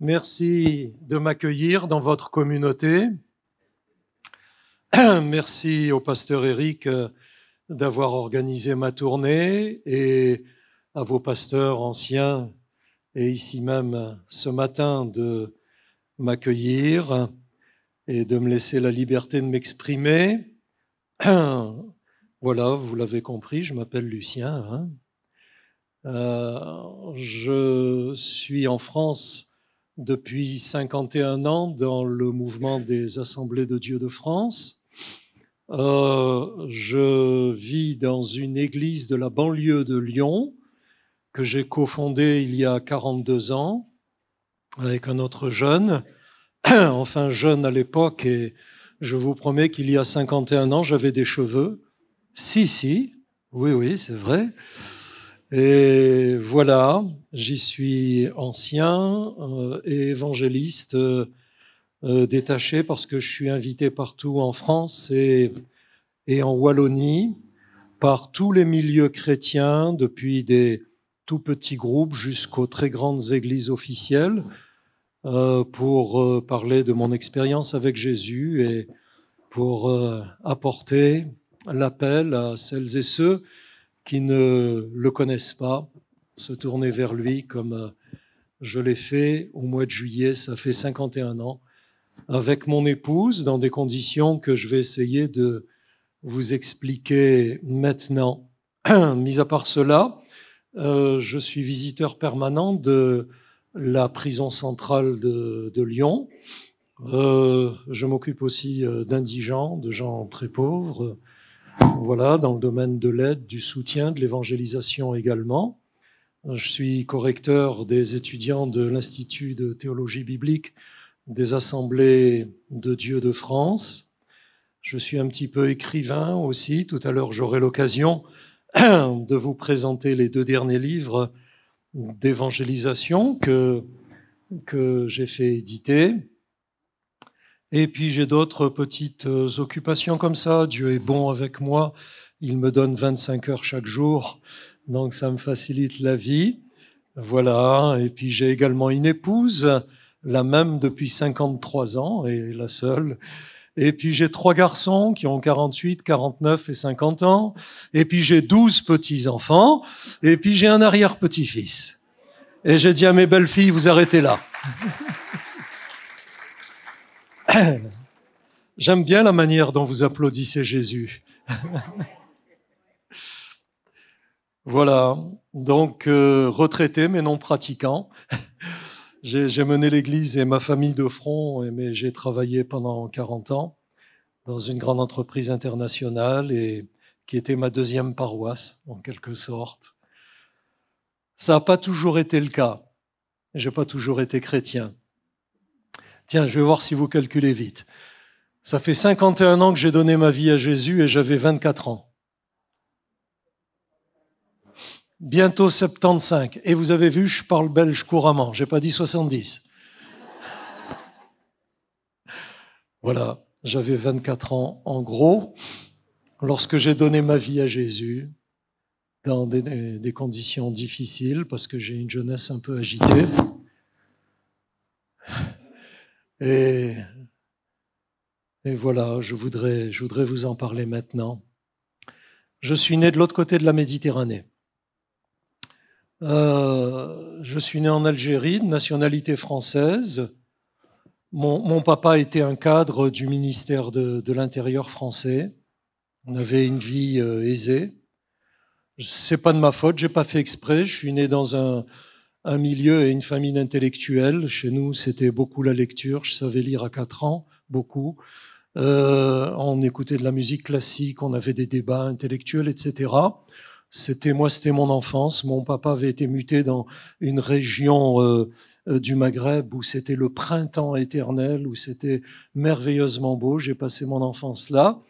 Merci de m'accueillir dans votre communauté. Merci au pasteur Éric d'avoir organisé ma tournée et à vos pasteurs anciens et ici même ce matin de m'accueillir et de me laisser la liberté de m'exprimer. Voilà, vous l'avez compris, je m'appelle Lucien. Je suis en France depuis 51 ans dans le mouvement des Assemblées de Dieu de France. Je vis dans une église de la banlieue de Lyon que j'ai cofondée il y a 42 ans avec un autre jeune, enfin jeune à l'époque, et je vous promets qu'il y a 51 ans, j'avais des cheveux. Oui, c'est vrai. Et voilà, j'y suis ancien et évangéliste détaché parce que je suis invité partout en France et en Wallonie par tous les milieux chrétiens, depuis des tout petits groupes jusqu'aux très grandes églises officielles, pour parler de mon expérience avec Jésus et pour apporter l'appel à celles et ceux qui ne le connaissent pas, se tourner vers lui comme je l'ai fait au mois de juillet, ça fait 51 ans, avec mon épouse, dans des conditions que je vais essayer de vous expliquer maintenant. Mis à part cela, je suis visiteur permanent de la prison centrale de Lyon. Je m'occupe aussi d'indigents, de gens très pauvres, voilà, dans le domaine de l'aide, du soutien, de l'évangélisation également. Je suis correcteur des étudiants de l'Institut de théologie biblique des Assemblées de Dieu de France. Je suis un petit peu écrivain aussi. Tout à l'heure, j'aurai l'occasion de vous présenter les 2 derniers livres d'évangélisation que j'ai fait éditer. Et puis j'ai d'autres petites occupations comme ça. Dieu est bon avec moi. Il me donne 25 heures chaque jour. Donc ça me facilite la vie. Voilà. Et puis j'ai également une épouse, la même depuis 53 ans et la seule. Et puis j'ai 3 garçons qui ont 48, 49 et 50 ans. Et puis j'ai 12 petits-enfants. Et puis j'ai un arrière-petit-fils. Et j'ai dit à mes belles-filles, vous arrêtez là. J'aime bien la manière dont vous applaudissez Jésus. Voilà, donc retraité mais non pratiquant. J'ai mené l'église et ma famille de front, mais j'ai travaillé pendant 40 ans dans une grande entreprise internationale et qui était ma 2e paroisse, en quelque sorte. Ça n'a pas toujours été le cas. Je n'ai pas toujours été chrétien. Tiens, je vais voir si vous calculez vite. Ça fait 51 ans que j'ai donné ma vie à Jésus et j'avais 24 ans. Bientôt 75. Et vous avez vu, je parle belge couramment. J'ai pas dit 70. Voilà, j'avais 24 ans en gros lorsque j'ai donné ma vie à Jésus dans des conditions difficiles parce que j'ai une jeunesse un peu agitée. Et voilà, je voudrais vous en parler maintenant. Je suis né de l'autre côté de la Méditerranée. Je suis né en Algérie, de nationalité française. Mon papa était un cadre du ministère de l'Intérieur français. On avait une vie aisée. C'est pas de ma faute, j'ai pas fait exprès. Je suis né dans un milieu et une famille d'intellectuels. Chez nous, c'était beaucoup la lecture. Je savais lire à 4 ans, beaucoup. On écoutait de la musique classique, on avait des débats intellectuels, etc. C'était mon enfance. Mon papa avait été muté dans une région du Maghreb où c'était le printemps éternel, où c'était merveilleusement beau. J'ai passé mon enfance là.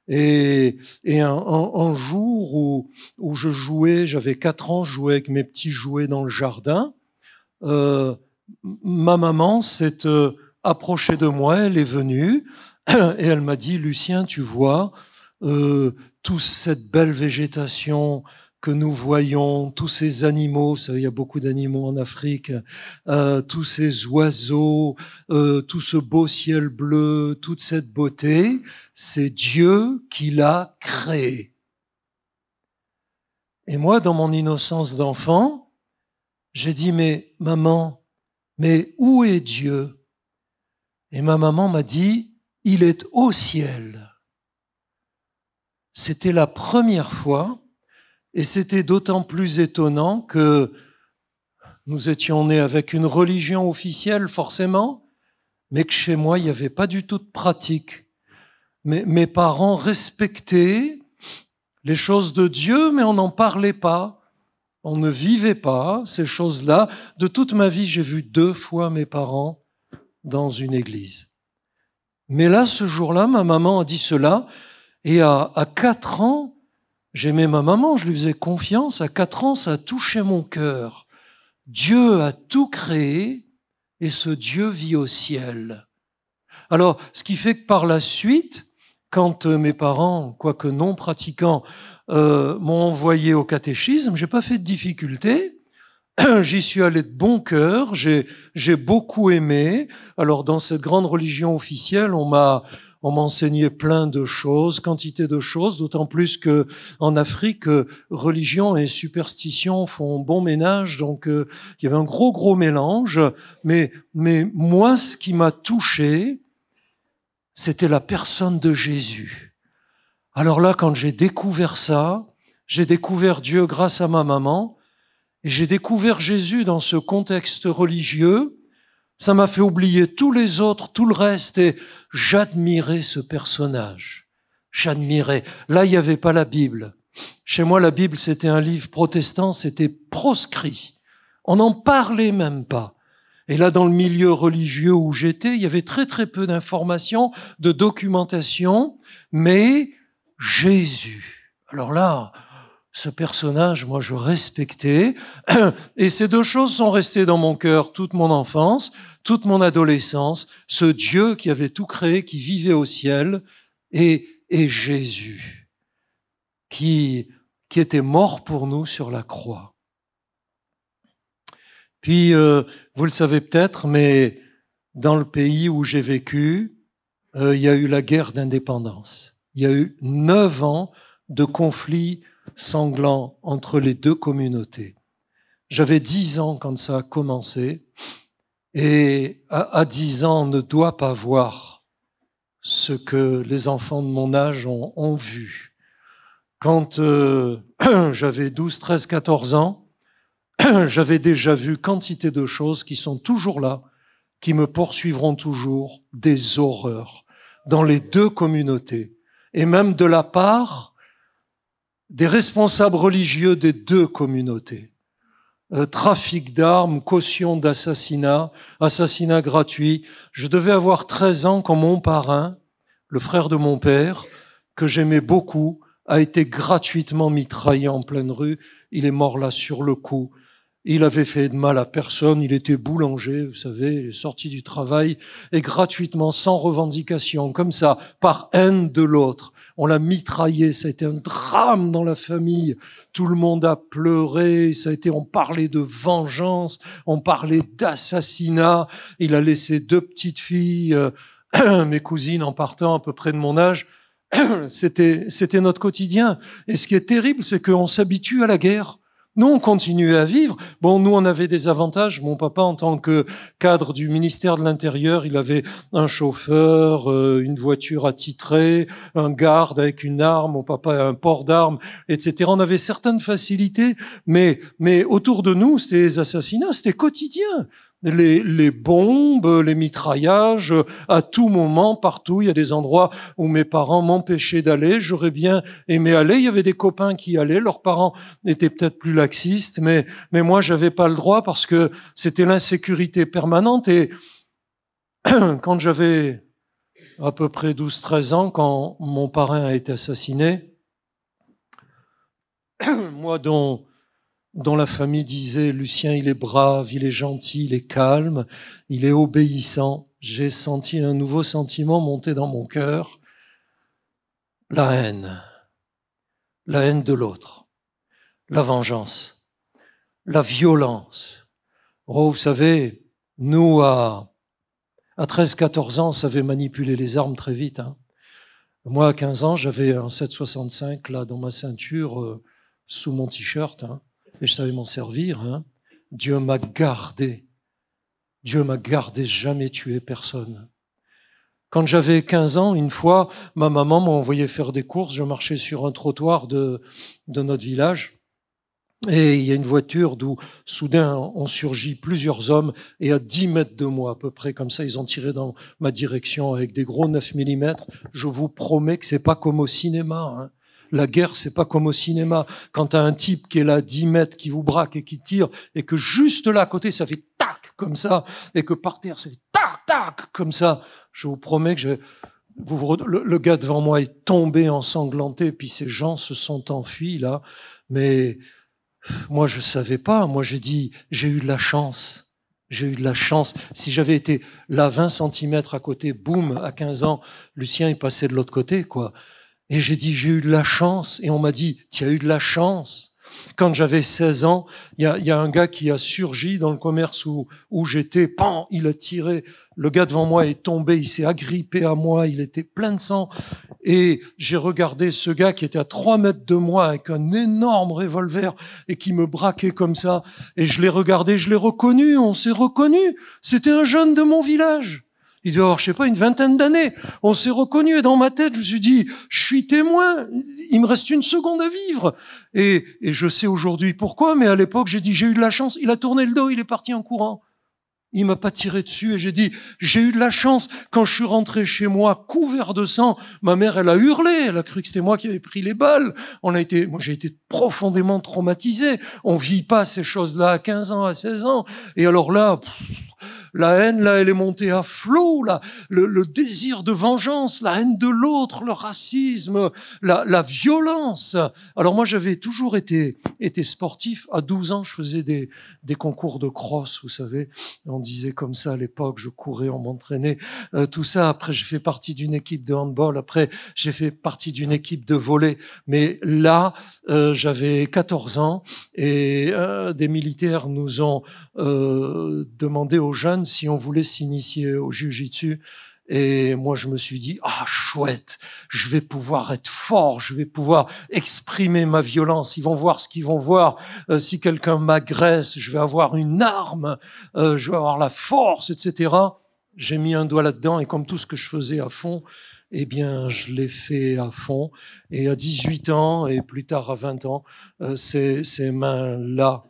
Et un jour où je jouais, j'avais 4 ans, je jouais avec mes petits jouets dans le jardin. Ma maman s'est approchée de moi, elle est venue et elle m'a dit, Lucien, tu vois, toute cette belle végétation, que nous voyons, tous ces animaux, vous savez, il y a beaucoup d'animaux en Afrique, tous ces oiseaux, tout ce beau ciel bleu, toute cette beauté, c'est Dieu qui l'a créé. Et moi, dans mon innocence d'enfant, j'ai dit, mais maman, mais où est Dieu? Et ma maman m'a dit, il est au ciel. C'était la première fois, et c'était d'autant plus étonnant que nous étions nés avec une religion officielle, forcément, mais que chez moi, il n'y avait pas du tout de pratique. Mes parents respectaient les choses de Dieu, mais on n'en parlait pas. On ne vivait pas ces choses-là. De toute ma vie, j'ai vu 2 fois mes parents dans une église. Mais là, ce jour-là, ma maman a dit cela, et à 4 ans, j'aimais ma maman, je lui faisais confiance. À 4 ans, ça a touché mon cœur. Dieu a tout créé et ce Dieu vit au ciel. Alors, ce qui fait que par la suite, quand mes parents, quoique non pratiquants, m'ont envoyé au catéchisme, j'ai pas fait de difficulté. J'y suis allé de bon cœur, j'ai beaucoup aimé. Alors, dans cette grande religion officielle, on m'a enseigné plein de choses, quantité de choses, d'autant plus que en Afrique, religion et superstition font bon ménage, donc il y avait un gros mélange. Mais moi, ce qui m'a touché, c'était la personne de Jésus. Alors là, quand j'ai découvert ça, j'ai découvert Dieu grâce à ma maman, et j'ai découvert Jésus dans ce contexte religieux. Ça m'a fait oublier tous les autres, tout le reste, et j'admirais ce personnage. J'admirais. Là, il n'y avait pas la Bible. Chez moi, la Bible, c'était un livre protestant, c'était proscrit. On n'en parlait même pas. Et là, dans le milieu religieux où j'étais, il y avait très peu d'informations, de documentation, mais Jésus. Alors là, ce personnage, moi, je respectais. Et ces 2 choses sont restées dans mon cœur toute mon enfance, toute mon adolescence. Ce Dieu qui avait tout créé, qui vivait au ciel, et Jésus, qui était mort pour nous sur la croix. Puis, vous le savez peut-être, mais dans le pays où j'ai vécu, il y a eu la guerre d'indépendance. Il y a eu 9 ans de conflits sanglants entre les 2 communautés. J'avais 10 ans quand ça a commencé, et à 10 ans, on ne doit pas voir ce que les enfants de mon âge ont vu. Quand j'avais 12, 13, 14 ans, j'avais déjà vu quantité de choses qui sont toujours là, qui me poursuivront toujours, des horreurs dans les 2 communautés, et même de la part des responsables religieux des 2 communautés. Trafic d'armes, caution d'assassinat, assassinat gratuit. Je devais avoir 13 ans quand mon parrain, le frère de mon père, que j'aimais beaucoup, a été gratuitement mitraillé en pleine rue. Il est mort là sur le coup. Il avait fait de mal à personne, il était boulanger, vous savez, il est sorti du travail, et gratuitement, sans revendication, comme ça, par haine de l'autre. On l'a mitraillé, ça a été un drame dans la famille. Tout le monde a pleuré, on parlait de vengeance, on parlait d'assassinat. Il a laissé 2 petites filles, mes cousines en partant à peu près de mon âge. C'était notre quotidien. Et ce qui est terrible, c'est qu'on s'habitue à la guerre. Nous, on continuait à vivre. Bon, nous, on avait des avantages. Mon papa, en tant que cadre du ministère de l'Intérieur, il avait un chauffeur, une voiture attitrée, un garde avec une arme. Mon papa a un port d'armes, etc. On avait certaines facilités, mais autour de nous, c'était les assassinats, c'était quotidien. Les bombes, les mitraillages, à tout moment, partout. Il y a des endroits où mes parents m'empêchaient d'aller. J'aurais bien aimé aller. Il y avait des copains qui allaient. Leurs parents étaient peut-être plus laxistes, mais moi, j'avais pas le droit parce que c'était l'insécurité permanente. Et quand j'avais à peu près 12-13 ans, quand mon parrain a été assassiné, moi dont la famille disait « Lucien, il est brave, il est gentil, il est calme, il est obéissant », j'ai senti un nouveau sentiment monter dans mon cœur, la haine de l'autre. la vengeance, la violence. Oh, vous savez, nous, à 13-14 ans, on savait manipuler les armes très vite. Hein. Moi, à 15 ans, j'avais un 7,65 là dans ma ceinture, sous mon t-shirt, hein, et je savais m'en servir. Hein. Dieu m'a gardé. Dieu m'a gardé, jamais tué personne. Quand j'avais 15 ans, une fois, ma maman m'a envoyé faire des courses. Je marchais sur un trottoir de notre village. Et il y a une voiture d'où, soudain, ont surgi plusieurs hommes, et à 10 mètres de moi, à peu près comme ça, ils ont tiré dans ma direction avec des gros 9 mm. Je vous promets que c'est pas comme au cinéma. Hein. La guerre, c'est pas comme au cinéma. Quand t'as un type qui est là à 10 mètres, qui vous braque et qui tire, et que juste là à côté, ça fait tac, comme ça, et que par terre, ça fait tac, tac, comme ça, je vous promets que le gars devant moi est tombé ensanglanté, puis ces gens se sont enfuis, là. Mais moi, je savais pas. Moi, j'ai dit, j'ai eu de la chance. J'ai eu de la chance. Si j'avais été là 20 centimètres à côté, boum, à 15 ans, Lucien est passé de l'autre côté, quoi. Et j'ai dit, j'ai eu de la chance. Et on m'a dit, tu as eu de la chance. Quand j'avais 16 ans, il y a un gars qui a surgi dans le commerce où j'étais. Pan, il a tiré. Le gars devant moi est tombé. Il s'est agrippé à moi. Il était plein de sang. Et j'ai regardé ce gars qui était à 3 mètres de moi avec un énorme revolver et qui me braquait comme ça. Et je l'ai regardé, je l'ai reconnu. On s'est reconnu. C'était un jeune de mon village. Il devait avoir, je sais pas, une vingtaine d'années. On s'est reconnu et dans ma tête, je me suis dit, je suis témoin. Il me reste une seconde à vivre. Et je sais aujourd'hui pourquoi, mais à l'époque, j'ai dit, j'ai eu de la chance. Il a tourné le dos, il est parti en courant. Il m'a pas tiré dessus et j'ai dit, j'ai eu de la chance. Quand je suis rentré chez moi, couvert de sang, ma mère, elle a hurlé. Elle a cru que c'était moi qui avais pris les balles. Moi, j'ai été profondément traumatisé. On vit pas ces choses-là à 15 ans, à 16 ans. Et alors là, la haine, là, elle est montée à flot, là. Le désir de vengeance, la haine de l'autre, le racisme, la violence. Alors moi, j'avais toujours été sportif. À 12 ans, je faisais des concours de cross, vous savez. On disait comme ça à l'époque, je courais, on m'entraînait. Tout ça, après, j'ai fait partie d'une équipe de handball. Après, j'ai fait partie d'une équipe de volley. Mais là, j'avais 14 ans et des militaires nous ont demandé aux jeunes si on voulait s'initier au jiu-jitsu. Et moi, je me suis dit, ah, chouette, je vais pouvoir être fort, je vais pouvoir exprimer ma violence. Ils vont voir ce qu'ils vont voir. Si quelqu'un m'agresse, je vais avoir une arme, je vais avoir la force, etc. J'ai mis un doigt là-dedans et comme tout ce que je faisais à fond, eh bien, je l'ai fait à fond. Et à 18 ans et plus tard à 20 ans, ces mains-là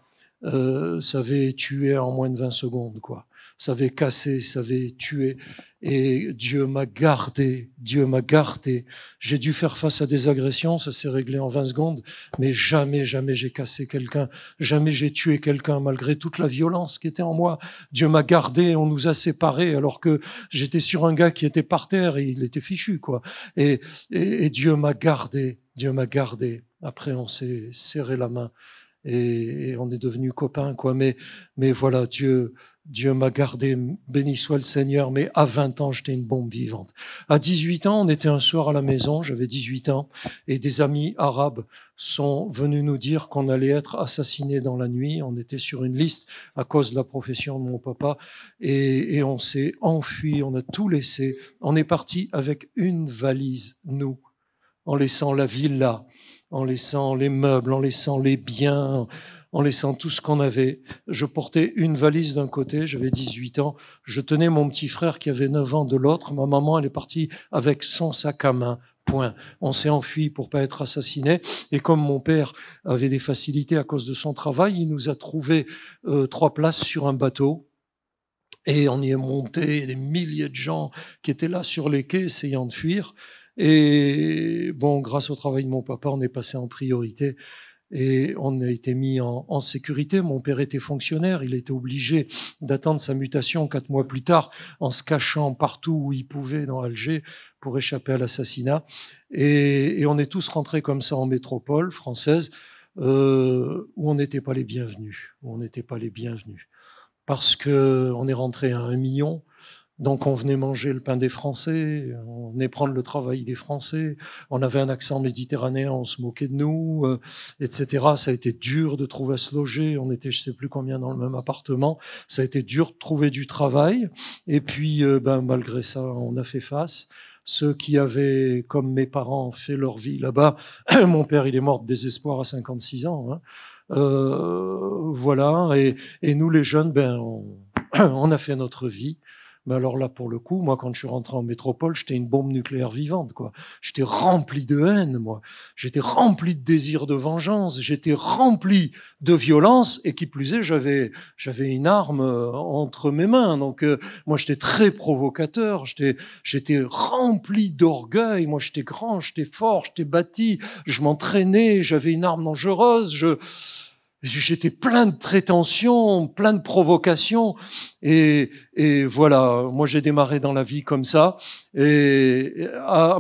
savaient tuer en moins de 20 secondes, quoi. Savait casser, savait tuer. Et Dieu m'a gardé, Dieu m'a gardé. J'ai dû faire face à des agressions, ça s'est réglé en 20 secondes, mais jamais, jamais j'ai cassé quelqu'un, jamais j'ai tué quelqu'un malgré toute la violence qui était en moi. Dieu m'a gardé, on nous a séparés alors que j'étais sur un gars qui était par terre et il était fichu, quoi. Et Dieu m'a gardé, Dieu m'a gardé. Après, on s'est serré la main et on est devenus copains, quoi. Mais voilà, Dieu m'a gardé, béni soit le Seigneur, mais à 20 ans, j'étais une bombe vivante. À 18 ans, on était un soir à la maison, j'avais 18 ans, et des amis arabes sont venus nous dire qu'on allait être assassinés dans la nuit. On était sur une liste à cause de la profession de mon papa, et on s'est enfui, on a tout laissé. On est parti avec une valise, nous, en laissant la villa, en laissant les meubles, en laissant les biens, en laissant tout ce qu'on avait. Je portais une valise d'un côté, j'avais 18 ans, je tenais mon petit frère qui avait 9 ans de l'autre, ma maman, elle est partie avec son sac à main. Point. On s'est enfui pour pas être assassiné. Et comme mon père avait des facilités à cause de son travail, il nous a trouvé 3 places sur un bateau. Et on y est monté, des milliers de gens qui étaient là sur les quais essayant de fuir. Et bon, grâce au travail de mon papa, on est passé en priorité et on a été mis en sécurité. Mon père était fonctionnaire, il était obligé d'attendre sa mutation 4 mois plus tard en se cachant partout où il pouvait dans Alger pour échapper à l'assassinat. Et on est tous rentrés comme ça en métropole française où on n'était pas les bienvenus, où on n'était pas les bienvenus. Parce que on est rentré à 1 million Donc on venait manger le pain des Français, on venait prendre le travail des Français, on avait un accent méditerranéen, on se moquait de nous, etc. Ça a été dur de trouver à se loger, on était je sais plus combien dans le même appartement, ça a été dur de trouver du travail, et puis malgré ça on a fait face. Ceux qui avaient, comme mes parents, fait leur vie là-bas, mon père il est mort de désespoir à 56 ans, hein. Voilà, et nous les jeunes, on a fait notre vie. Mais alors là, pour le coup, moi, quand je suis rentré en métropole, j'étais une bombe nucléaire vivante, quoi. J'étais rempli de haine, moi. J'étais rempli de désir de vengeance. J'étais rempli de violence. Et qui plus est, j'avais une arme entre mes mains. Donc, moi, j'étais très provocateur. J'étais rempli d'orgueil. Moi, j'étais grand, j'étais fort, j'étais bâti. Je m'entraînais. J'avais une arme dangereuse. J'étais plein de prétentions, plein de provocations, et voilà. Moi, j'ai démarré dans la vie comme ça, et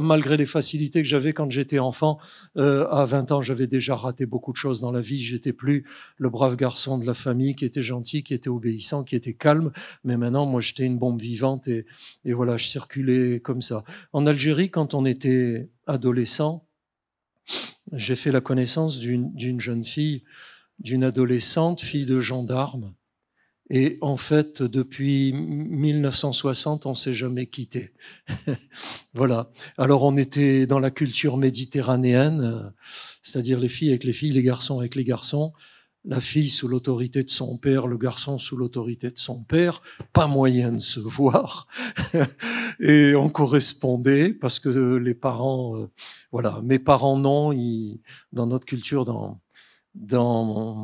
malgré les facilités que j'avais quand j'étais enfant, à 20 ans, j'avais déjà raté beaucoup de choses dans la vie. J'étais plus le brave garçon de la famille qui était gentil, qui était obéissant, qui était calme. Mais maintenant, moi, j'étais une bombe vivante, et voilà, je circulais comme ça. En Algérie, quand on était adolescent, j'ai fait la connaissance d'une jeune fille, d'une adolescente, fille de gendarme. Et en fait, depuis 1960, on s'est jamais quitté. Voilà. Alors, on était dans la culture méditerranéenne, c'est-à-dire les filles avec les filles, les garçons avec les garçons, la fille sous l'autorité de son père, le garçon sous l'autorité de son père, pas moyen de se voir. Et on correspondait parce que les parents, voilà, mes parents non, dans notre culture, dans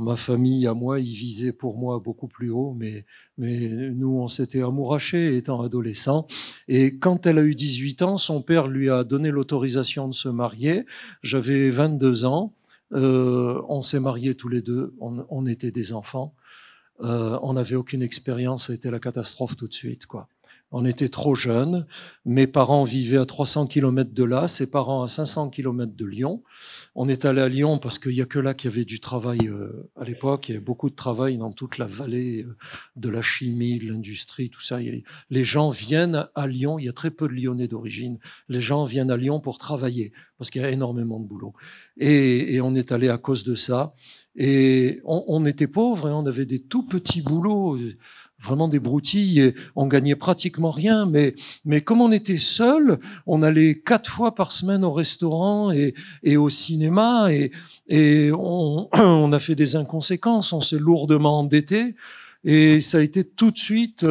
ma famille, à moi, ils visaient pour moi beaucoup plus haut, mais nous, on s'était amourachés étant adolescents. Et quand elle a eu 18 ans, son père lui a donné l'autorisation de se marier. J'avais 22 ans. On s'est mariés tous les deux. On était des enfants. On n'avait aucune expérience. Ça a été la catastrophe tout de suite, quoi. On était trop jeunes. Mes parents vivaient à 300 km de là, ses parents à 500 km de Lyon. On est allé à Lyon parce qu'il n'y a que là qu'il y avait du travail à l'époque. Il y avait beaucoup de travail dans toute la vallée de la chimie, de l'industrie, tout ça. Les gens viennent à Lyon. Il y a très peu de Lyonnais d'origine. Les gens viennent à Lyon pour travailler parce qu'il y a énormément de boulot. Et on est allé à cause de ça. Et on était pauvres et on avait des tout petits boulots, vraiment des broutilles, et on gagnait pratiquement rien, mais comme on était seul, on allait 4 fois par semaine au restaurant et au cinéma, et on a fait des inconséquences, on s'est lourdement endetté, et ça a été tout de suite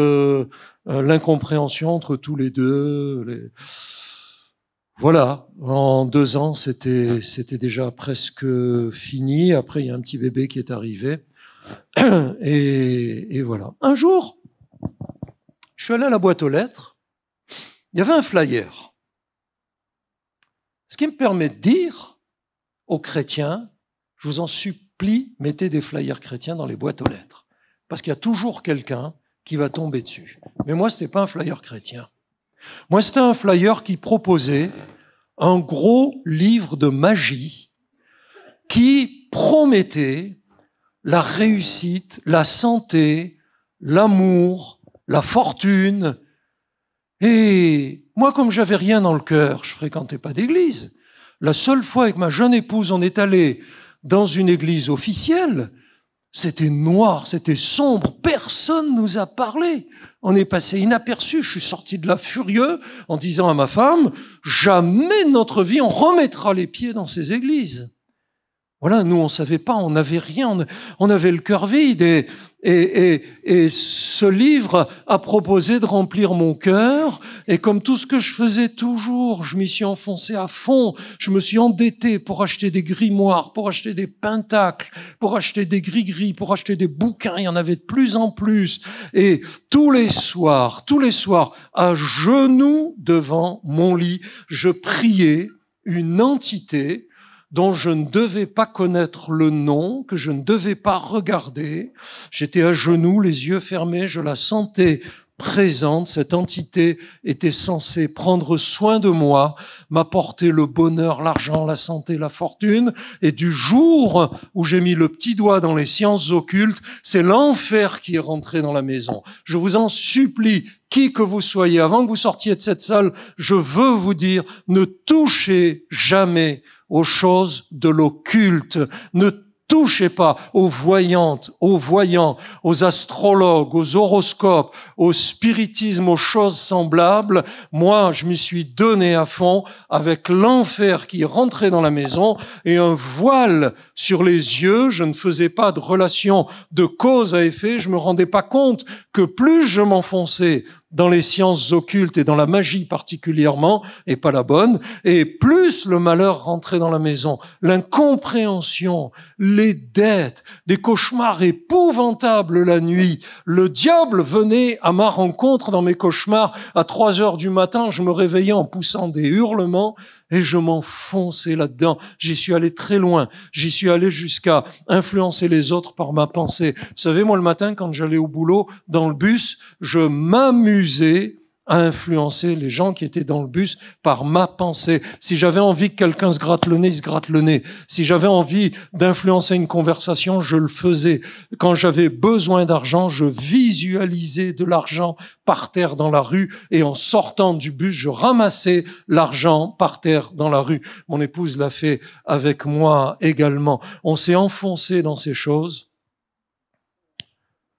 l'incompréhension entre tous les deux. Voilà, en 2 ans, c'était déjà presque fini. Après, il y a un petit bébé qui est arrivé. Et voilà. Un jour, je suis allé à la boîte aux lettres. Il y avait un flyer. Ce qui me permet de dire aux chrétiens, je vous en supplie, mettez des flyers chrétiens dans les boîtes aux lettres. Parce qu'il y a toujours quelqu'un qui va tomber dessus. Mais moi, ce n'était pas un flyer chrétien. Moi, c'était un flyer qui proposait un gros livre de magie qui promettait la réussite, la santé, l'amour, la fortune. Et moi, comme j'avais rien dans le cœur, je fréquentais pas d'église. La seule fois avec ma jeune épouse, on est allé dans une église officielle. C'était noir, c'était sombre, personne nous a parlé. On est passé inaperçu, je suis sorti de là furieux en disant à ma femme, jamais de notre vie on remettra les pieds dans ces églises. Voilà, nous on savait pas, on n'avait rien, on avait le cœur vide et ce livre a proposé de remplir mon cœur et comme tout ce que je faisais toujours, je m'y suis enfoncé à fond, je me suis endetté pour acheter des grimoires, pour acheter des pentacles, pour acheter des gris-gris, pour acheter des bouquins, il y en avait de plus en plus et tous les soirs, à genoux devant mon lit, je priais une entité dont je ne devais pas connaître le nom, que je ne devais pas regarder. J'étais à genoux, les yeux fermés, je la sentais présente, cette entité était censée prendre soin de moi, m'apporter le bonheur, l'argent, la santé, la fortune. Et du jour où j'ai mis le petit doigt dans les sciences occultes, c'est l'enfer qui est rentré dans la maison. Je vous en supplie, qui que vous soyez, avant que vous sortiez de cette salle, je veux vous dire, ne touchez jamais aux choses de l'occulte. Ne touchez pas aux voyantes, aux voyants, aux astrologues, aux horoscopes, au spiritisme, aux choses semblables. Moi, je m'y suis donné à fond avec l'enfer qui est rentré dans la maison et un voile sur les yeux. Je ne faisais pas de relation de cause à effet. Je me rendais pas compte que plus je m'enfonçais dans les sciences occultes et dans la magie particulièrement, et pas la bonne, et plus le malheur rentrait dans la maison. L'incompréhension, les dettes, des cauchemars épouvantables la nuit. Le diable venait à ma rencontre dans mes cauchemars. À 3 heures du matin, je me réveillais en poussant des hurlements et je m'enfonçais là-dedans. J'y suis allé très loin. J'y suis allé jusqu'à influencer les autres par ma pensée. Vous savez, moi, le matin, quand j'allais au boulot, dans le bus, je m'amusais à influencer les gens qui étaient dans le bus par ma pensée. Si j'avais envie que quelqu'un se gratte le nez, il se gratte le nez. Si j'avais envie d'influencer une conversation, je le faisais. Quand j'avais besoin d'argent, je visualisais de l'argent par terre dans la rue et en sortant du bus, je ramassais l'argent par terre dans la rue. Mon épouse l'a fait avec moi également. On s'est enfoncé dans ces choses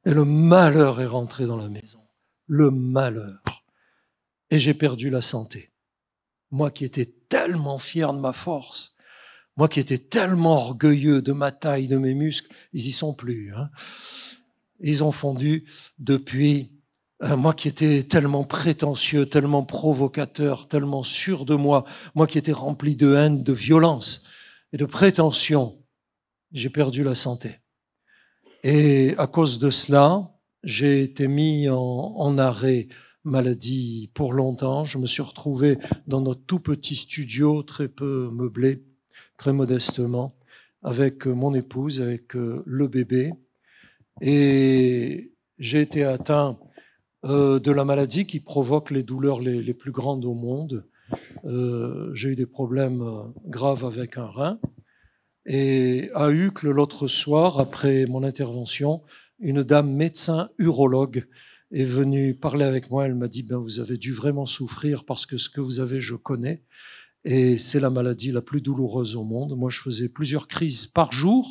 et le malheur est rentré dans la maison. Le malheur. Et j'ai perdu la santé. Moi qui étais tellement fier de ma force, moi qui étais tellement orgueilleux de ma taille, de mes muscles, ils y sont plus. Hein. Ils ont fondu depuis. Moi qui étais tellement prétentieux, tellement provocateur, tellement sûr de moi, moi qui étais rempli de haine, de violence et de prétention, j'ai perdu la santé. Et à cause de cela, j'ai été mis en arrêt maladie pour longtemps. Je me suis retrouvé dans notre tout petit studio, très peu meublé, très modestement, avec mon épouse, avec le bébé. Et j'ai été atteint de la maladie qui provoque les douleurs les plus grandes au monde. J'ai eu des problèmes graves avec un rein. Et à Uccle, l'autre soir, après mon intervention, une dame médecin urologue est venue parler avec moi. Elle m'a dit, vous avez dû vraiment souffrir parce que ce que vous avez, je connais. Et c'est la maladie la plus douloureuse au monde. Moi, je faisais plusieurs crises par jour.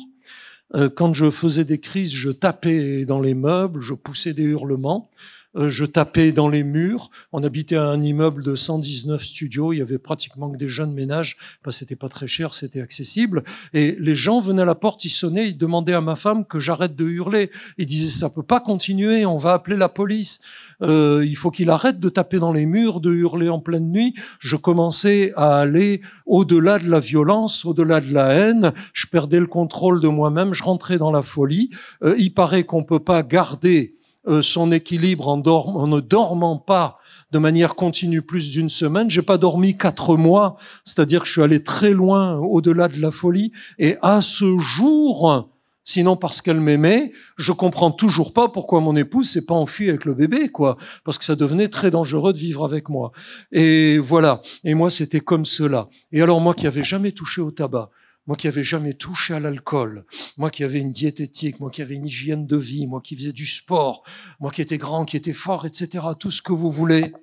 Quand je faisais des crises, je tapais dans les meubles, je poussais des hurlements. Je tapais dans les murs. On habitait à un immeuble de 119 studios. Il y avait pratiquement que des jeunes ménages parce que c'était pas très cher, c'était accessible. Et les gens venaient à la porte, ils sonnaient, ils demandaient à ma femme que j'arrête de hurler. Ils disaient, ça peut pas continuer, on va appeler la police. Il faut qu'il arrête de taper dans les murs, de hurler en pleine nuit. Je commençais à aller au-delà de la violence, au-delà de la haine. Je perdais le contrôle de moi-même, je rentrais dans la folie. Il paraît qu'on peut pas garder son équilibre en ne dormant pas de manière continue plus d'une semaine. J'ai pas dormi 4 mois, c'est-à-dire que je suis allé très loin au-delà de la folie. Et à ce jour, sinon parce qu'elle m'aimait, je comprends toujours pas pourquoi mon épouse s'est pas enfuie avec le bébé, quoi. Parce que ça devenait très dangereux de vivre avec moi. Et voilà. Et moi, c'était comme cela. Et alors, moi qui avais jamais touché au tabac, moi qui avais jamais touché à l'alcool, moi qui avais une diététique, moi qui avais une hygiène de vie, moi qui faisais du sport, moi qui étais grand, qui étais fort, etc., tout ce que vous voulez,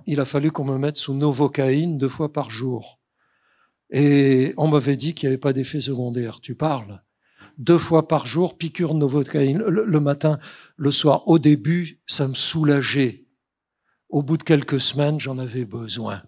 il a fallu qu'on me mette sous Novocaïne 2 fois par jour. Et on m'avait dit qu'il n'y avait pas d'effet secondaire. Tu parles 2 fois par jour, piqûre de Novocaïne, le matin, le soir. Au début, ça me soulageait. Au bout de quelques semaines, j'en avais besoin.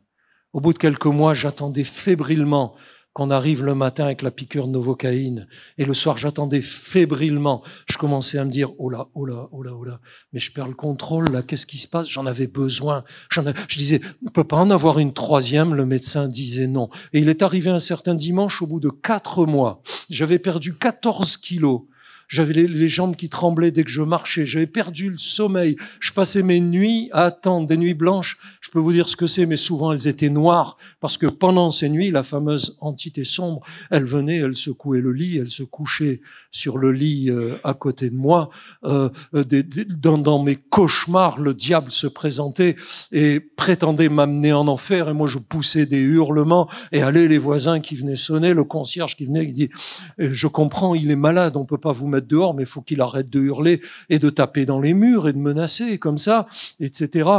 Au bout de quelques mois, j'attendais fébrilement qu'on arrive le matin avec la piqûre de Novocaïne. Et le soir, j'attendais fébrilement. Je commençais à me dire, oh là, oh là, oh là, oh là, mais je perds le contrôle, là, qu'est-ce qui se passe? J'en avais besoin. Je disais, on ne peut pas en avoir une 3e. Le médecin disait non. Et il est arrivé un certain dimanche, au bout de 4 mois, j'avais perdu 14 kilos. J'avais les jambes qui tremblaient dès que je marchais. J'avais perdu le sommeil. Je passais mes nuits à attendre, des nuits blanches. Je peux vous dire ce que c'est, mais souvent elles étaient noires parce que pendant ces nuits, la fameuse entité sombre, elle venait, elle secouait le lit, elle se couchait sur le lit à côté de moi. Dans mes cauchemars, le diable se présentait et prétendait m'amener en enfer. Et moi, je poussais des hurlements et allaient les voisins qui venaient sonner, le concierge qui venait, qui dit « Je comprends, il est malade, on peut pas vous mettre dehors, mais il faut qu'il arrête de hurler et de taper dans les murs et de menacer comme ça, etc. »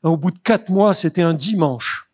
Au bout de 4 mois, c'était un dimanche.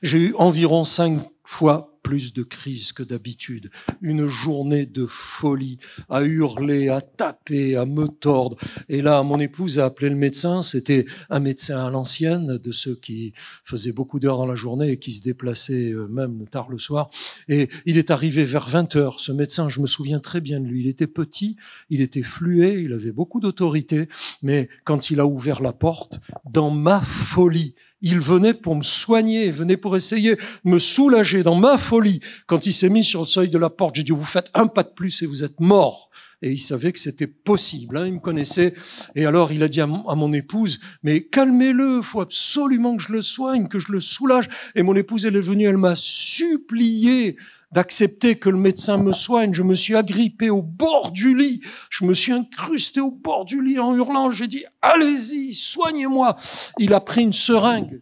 J'ai eu environ 5 fois plus de crises que d'habitude. Une journée de folie, à hurler, à taper, à me tordre. Et là, mon épouse a appelé le médecin. C'était un médecin à l'ancienne, de ceux qui faisaient beaucoup d'heures dans la journée et qui se déplaçaient même tard le soir. Et il est arrivé vers 20 heures. Ce médecin, je me souviens très bien de lui. Il était petit, il était fluet, il avait beaucoup d'autorité. Mais quand il a ouvert la porte, dans ma folie, il venait pour me soigner, il venait pour essayer de me soulager dans ma folie. Quand il s'est mis sur le seuil de la porte, j'ai dit, vous faites un pas de plus et vous êtes mort. Et il savait que c'était possible, hein, il me connaissait. Et alors il a dit à mon épouse, mais calmez-le, il faut absolument que je le soigne, que je le soulage. Et mon épouse, elle est venue, elle m'a supplié d'accepter que le médecin me soigne. Je me suis agrippé au bord du lit. Je me suis incrusté au bord du lit en hurlant. J'ai dit, allez-y, soignez-moi. Il a pris une seringue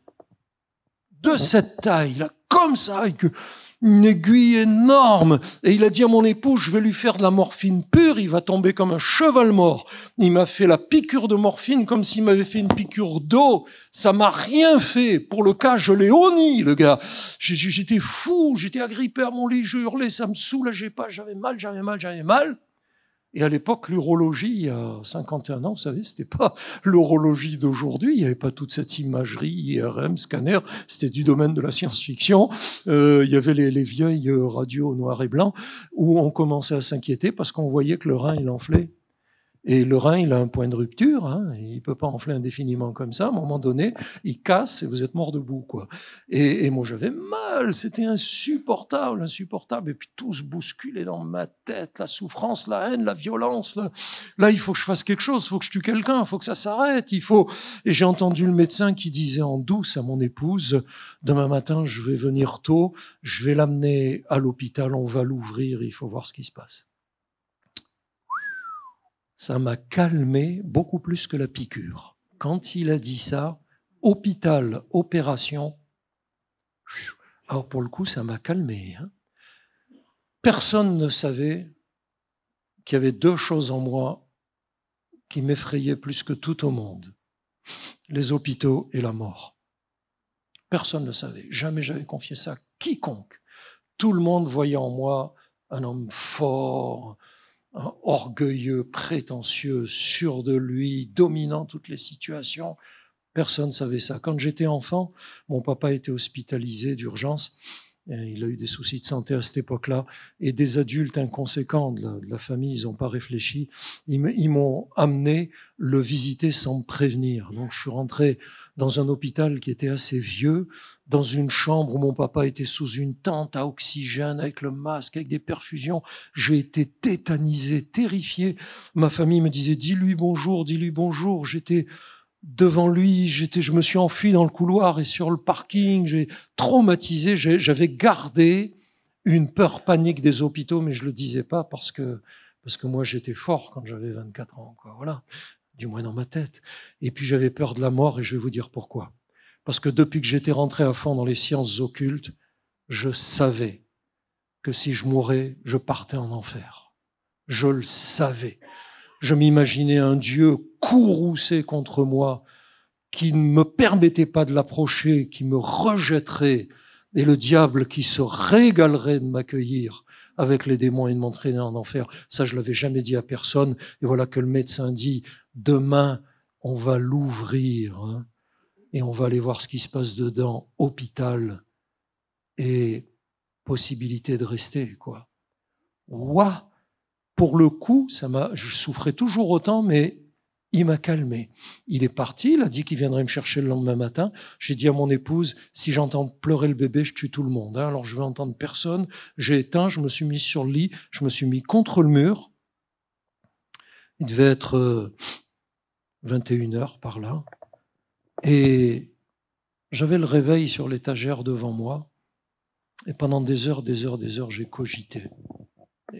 de cette taille, là, comme ça, avec une aiguille énorme. Et il a dit à mon époux, je vais lui faire de la morphine pure, il va tomber comme un cheval mort. Il m'a fait la piqûre de morphine comme s'il m'avait fait une piqûre d'eau. Ça m'a rien fait. Pour le cas, je l'ai honni, le gars. J'étais fou, j'étais agrippé à mon lit, je hurlais, ça me soulageait pas, j'avais mal. Et à l'époque, l'urologie, il y a 51 ans, vous savez, c'était pas l'urologie d'aujourd'hui, il n'y avait pas toute cette imagerie, IRM, scanner, c'était du domaine de la science-fiction. Il y avait les vieilles radios noir et blanc où on commençait à s'inquiéter parce qu'on voyait que le rein, il enflait. Et le rein, il a un point de rupture, hein, il ne peut pas enfler indéfiniment comme ça. À un moment donné, il casse et vous êtes mort debout, quoi. Et moi, j'avais mal, c'était insupportable. Et puis tout se bousculait dans ma tête, la souffrance, la haine, la violence. Là, il faut que je fasse quelque chose, il faut que je tue quelqu'un, il faut que ça s'arrête. Et j'ai entendu le médecin qui disait en douce à mon épouse, demain matin, je vais venir tôt, je vais l'amener à l'hôpital, on va l'ouvrir, il faut voir ce qui se passe. Ça m'a calmé beaucoup plus que la piqûre. Quand il a dit ça, hôpital, opération, alors pour le coup, ça m'a calmé. Hein. Personne ne savait qu'il y avait 2 choses en moi qui m'effrayaient plus que tout au monde. Les hôpitaux et la mort. Personne ne savait. Jamais j'avais confié ça à quiconque. Tout le monde voyait en moi un homme fort, orgueilleux, prétentieux, sûr de lui, dominant toutes les situations. Personne ne savait ça. Quand j'étais enfant, mon papa était hospitalisé d'urgence. Il a eu des soucis de santé à cette époque-là. Et des adultes inconséquents de la famille, ils n'ont pas réfléchi. Ils m'ont amené le visiter sans me prévenir. Donc je suis rentré dans un hôpital qui était assez vieux, dans une chambre où mon papa était sous une tente à oxygène, avec le masque, avec des perfusions. J'ai été tétanisé, terrifié. Ma famille me disait « dis-lui bonjour, dis-lui bonjour ». J'étais devant lui, je me suis enfui dans le couloir et sur le parking, j'ai traumatisé, j'avais gardé une peur panique des hôpitaux, mais je le disais pas parce que moi j'étais fort quand j'avais 24 ans, quoi. Voilà, du moins dans ma tête. Et puis j'avais peur de la mort et je vais vous dire pourquoi. Parce que depuis que j'étais rentré à fond dans les sciences occultes, je savais que si je mourais, je partais en enfer. Je le savais. Je m'imaginais un Dieu courroucé contre moi, qui ne me permettait pas de l'approcher, qui me rejetterait, et le diable qui se régalerait de m'accueillir avec les démons et de m'entraîner en enfer. Ça, je l'avais jamais dit à personne. Et voilà que le médecin dit, demain, on va l'ouvrir, hein, et on va aller voir ce qui se passe dedans, hôpital, et possibilité de rester, quoi. Ouah! Pour le coup, je souffrais toujours autant, mais Il m'a calmé. Il est parti, il a dit qu'il viendrait me chercher le lendemain matin. J'ai dit à mon épouse, si j'entends pleurer le bébé, je tue tout le monde. Alors je veux entendre personne. J'ai éteint, je me suis mis sur le lit, je me suis mis contre le mur. Il devait être 21h par là. Et j'avais le réveil sur l'étagère devant moi. Et pendant des heures, j'ai cogité.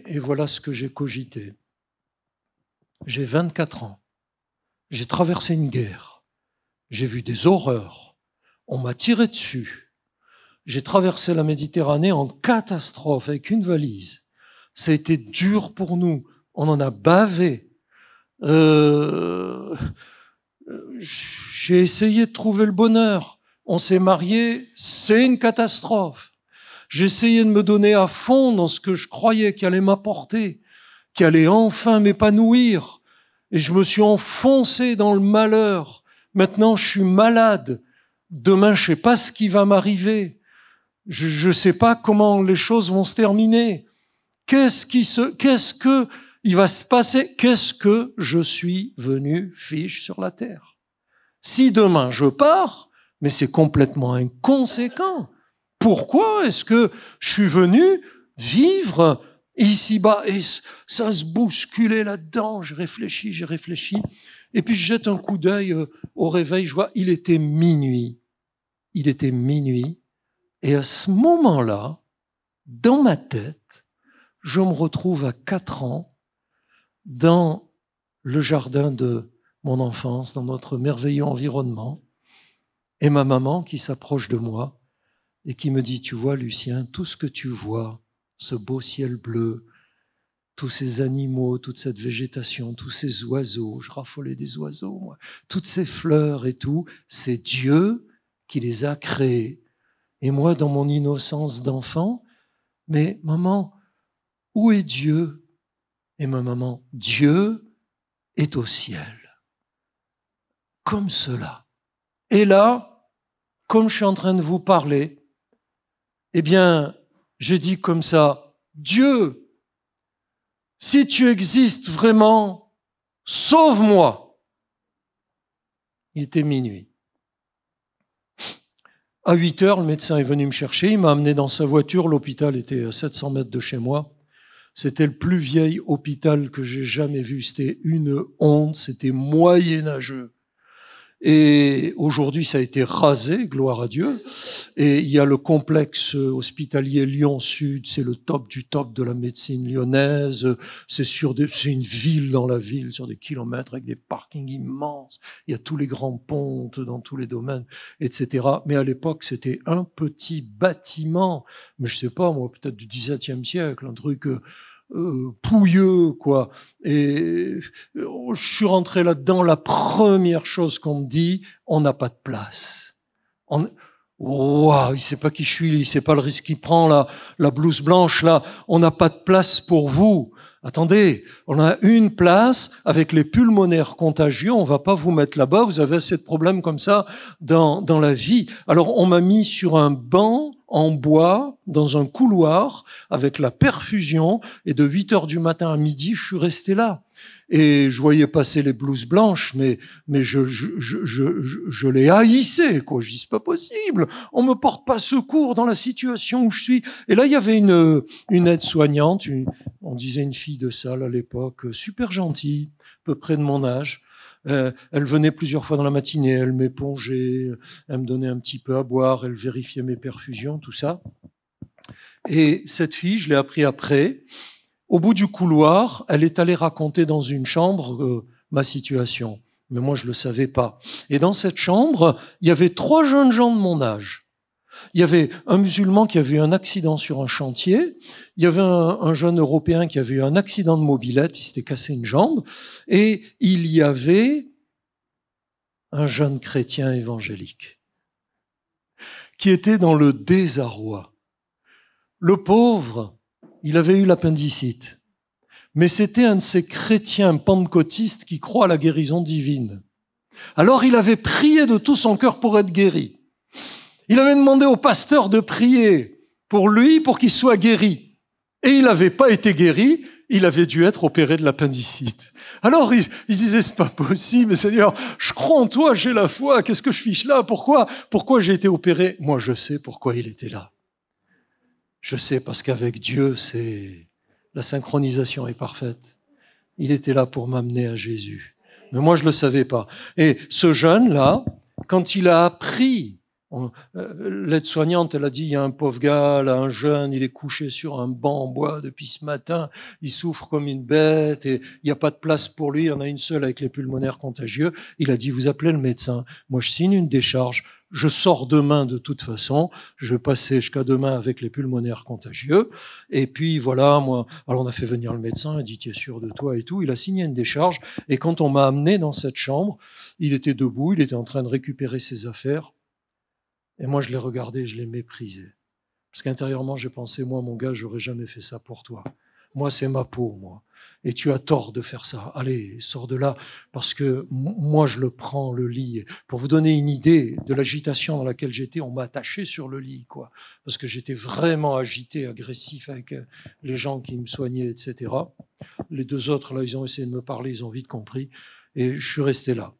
Et voilà ce que j'ai cogité. J'ai 24 ans. J'ai traversé une guerre. J'ai vu des horreurs. On m'a tiré dessus. J'ai traversé la Méditerranée en catastrophe avec une valise. Ça a été dur pour nous. On en a bavé. J'ai essayé de trouver le bonheur. On s'est mariés, c'est une catastrophe. J'ai essayé de me donner à fond dans ce que je croyais qui allait m'apporter, qui allait enfin m'épanouir. Et je me suis enfoncé dans le malheur. Maintenant, je suis malade. Demain, je sais pas ce qui va m'arriver. Je sais pas comment les choses vont se terminer. Qu'est-ce que il va se passer? Qu'est-ce que je suis venu fiche sur la terre? Si demain je pars, mais c'est complètement inconséquent. Pourquoi est-ce que je suis venu vivre ici-bas? Et ça se bousculait là-dedans. J'ai réfléchi. Et puis je jette un coup d'œil au réveil. Je vois, il était minuit. Et à ce moment-là, dans ma tête, je me retrouve à 4 ans dans le jardin de mon enfance, dans notre merveilleux environnement. Et ma maman qui s'approche de moi et qui me dit, tu vois Lucien, tout ce que tu vois, ce beau ciel bleu, tous ces animaux, toute cette végétation, tous ces oiseaux, je raffolais des oiseaux, moi, toutes ces fleurs et tout, c'est Dieu qui les a créés. Et moi, dans mon innocence d'enfant, mais maman, où est Dieu? Et ma maman, Dieu est au ciel. Comme cela. Et là, comme je suis en train de vous parler, eh bien, j'ai dit comme ça, Dieu, si tu existes vraiment, sauve-moi. Il était minuit. À 8h, le médecin est venu me chercher, il m'a amené dans sa voiture, l'hôpital était à 700 mètres de chez moi. C'était le plus vieil hôpital que j'ai jamais vu, c'était une honte, c'était moyenâgeux. Et aujourd'hui, ça a été rasé, gloire à Dieu. Et il y a le complexe hospitalier Lyon-Sud, c'est le top du top de la médecine lyonnaise. C'est une ville dans la ville, sur des kilomètres, avec des parkings immenses. Il y a tous les grands ponts dans tous les domaines, etc. Mais à l'époque, c'était un petit bâtiment, mais je sais pas, moi, peut-être du XVIIe siècle, un truc pouilleux, quoi. Et je suis rentré là-dedans, la première chose qu'on me dit, on n'a pas de place. Waouh, il sait pas qui je suis, il sait pas le risque qu'il prend, la blouse blanche, là, on n'a pas de place pour vous. Attendez, on a une place avec les pulmonaires contagieux, on va pas vous mettre là-bas, vous avez assez de problèmes comme ça dans la vie. Alors on m'a mis sur un banc en bois, dans un couloir, avec la perfusion, et de 8h du matin à midi, je suis resté là. Et je voyais passer les blouses blanches, mais je les haïssais, quoi. Je dis, c'est pas possible. On me porte pas secours dans la situation où je suis. Et là, il y avait une aide-soignante, on disait une fille de salle à l'époque, super gentille, à peu près de mon âge. Elle venait plusieurs fois dans la matinée, elle m'épongeait, elle me donnait un petit peu à boire, elle vérifiait mes perfusions, tout ça. Et cette fille, je l'ai appris après, au bout du couloir, elle est allée raconter dans une chambre ma situation. Mais moi, je le savais pas. Et dans cette chambre, il y avait 3 jeunes gens de mon âge. Il y avait un musulman qui avait eu un accident sur un chantier. Il y avait un jeune Européen qui avait eu un accident de mobilette, il s'était cassé une jambe. Et il y avait un jeune chrétien évangélique qui était dans le désarroi. Le pauvre, il avait eu l'appendicite. Mais c'était un de ces chrétiens pentecôtistes qui croient à la guérison divine. Alors il avait prié de tout son cœur pour être guéri. Il avait demandé au pasteur de prier pour lui, pour qu'il soit guéri. Et il n'avait pas été guéri. il avait dû être opéré de l'appendicite. Alors il disait, c'est pas possible, Seigneur, je crois en toi, j'ai la foi, qu'est-ce que je fiche là? Pourquoi j'ai été opéré? Moi, je sais pourquoi il était là. Je sais parce qu'avec Dieu, la synchronisation est parfaite. Il était là pour m'amener à Jésus. Mais moi, je le savais pas. Et ce jeune-là, quand il a appris, l'aide-soignante, elle a dit, il y a un pauvre gars, là, un jeune, il est couché sur un banc en bois depuis ce matin, il souffre comme une bête et il n'y a pas de place pour lui, il y en a une seule avec les pulmonaires contagieux. Il a dit, vous appelez le médecin. Moi, je signe une décharge. Je sors demain de toute façon, je vais passer jusqu'à demain avec les pulmonaires contagieux. Et puis voilà, moi, alors on a fait venir le médecin, il a dit, tu es sûr de toi et tout. Il a signé une décharge. Et quand on m'a amené dans cette chambre, il était debout, il était en train de récupérer ses affaires. Et moi, je l'ai regardé, je l'ai méprisé. Parce qu'intérieurement, j'ai pensé, moi, mon gars, j'aurais jamais fait ça pour toi. Moi, c'est ma peau, moi. Et tu as tort de faire ça. Allez, sors de là, parce que moi, je le prends, le lit. Pour vous donner une idée de l'agitation dans laquelle j'étais, on m'a attaché sur le lit, quoi. Parce que j'étais vraiment agité, agressif avec les gens qui me soignaient, etc. Les deux autres, là, ils ont essayé de me parler, ils ont vite compris. Et je suis resté là.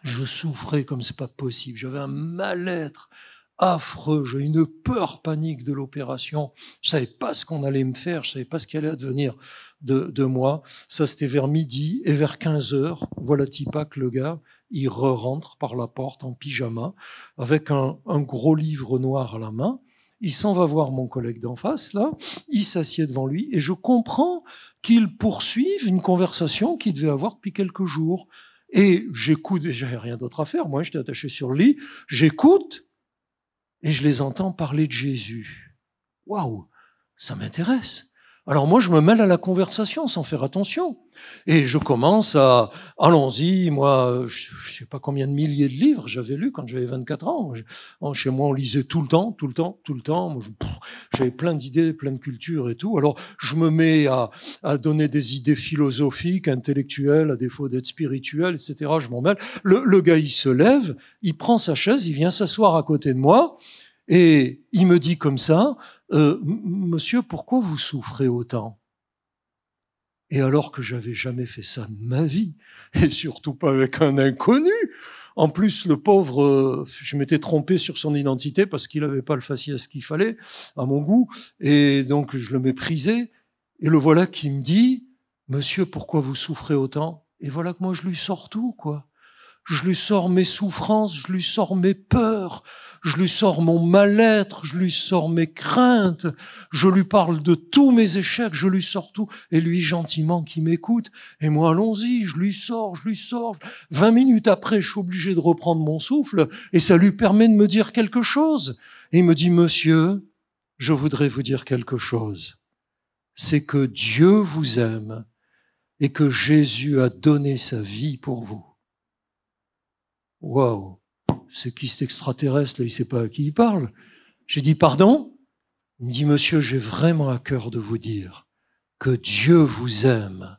Je souffrais comme c'est pas possible. J'avais un mal-être affreux. J'ai une peur panique de l'opération. Je savais pas ce qu'on allait me faire. Je savais pas ce qui allait advenir de moi. Ça, c'était vers midi et vers 15 heures. Voilà Tipac, le gars. Il rentre par la porte en pyjama avec un gros livre noir à la main. Il s'en va voir mon collègue d'en face, là. Il s'assied devant lui et je comprends qu'il poursuive une conversation qu'il devait avoir depuis quelques jours. Et j'écoute, j'avais rien d'autre à faire, moi j'étais attaché sur le lit, j'écoute et je les entends parler de Jésus. Waouh, ça m'intéresse. Alors moi je me mêle à la conversation sans faire attention. Et je commence à, allons-y, moi, je sais pas combien de milliers de livres j'avais lus quand j'avais 24 ans. Chez moi, on lisait tout le temps. Moi, j'avais plein d'idées, plein de cultures et tout. Alors, je me mets à donner des idées philosophiques, intellectuelles, à défaut d'être spirituelles, etc. Je m'en mêle. Le gars, il se lève, il prend sa chaise, il vient s'asseoir à côté de moi et il me dit comme ça, monsieur, pourquoi vous souffrez autant? Et alors que j'avais jamais fait ça de ma vie, et surtout pas avec un inconnu. En plus, le pauvre, je m'étais trompé sur son identité parce qu'il n'avait pas le faciès qu'il fallait, à mon goût, et donc je le méprisais. Et le voilà qui me dit, monsieur, pourquoi vous souffrez autant? Et voilà que moi, je lui sors tout, quoi. Je lui sors mes souffrances, je lui sors mes peurs, je lui sors mon mal-être, je lui sors mes craintes, je lui parle de tous mes échecs, je lui sors tout, et lui gentiment qui m'écoute, et moi allons-y, je lui sors. 20 minutes après, je suis obligé de reprendre mon souffle, et ça lui permet de me dire quelque chose. Et il me dit, monsieur, je voudrais vous dire quelque chose. C'est que Dieu vous aime, et que Jésus a donné sa vie pour vous. Waouh, c'est qui cet extraterrestre là? Il sait pas à qui il parle. J'ai dit pardon. Il me dit monsieur, j'ai vraiment à cœur de vous dire que Dieu vous aime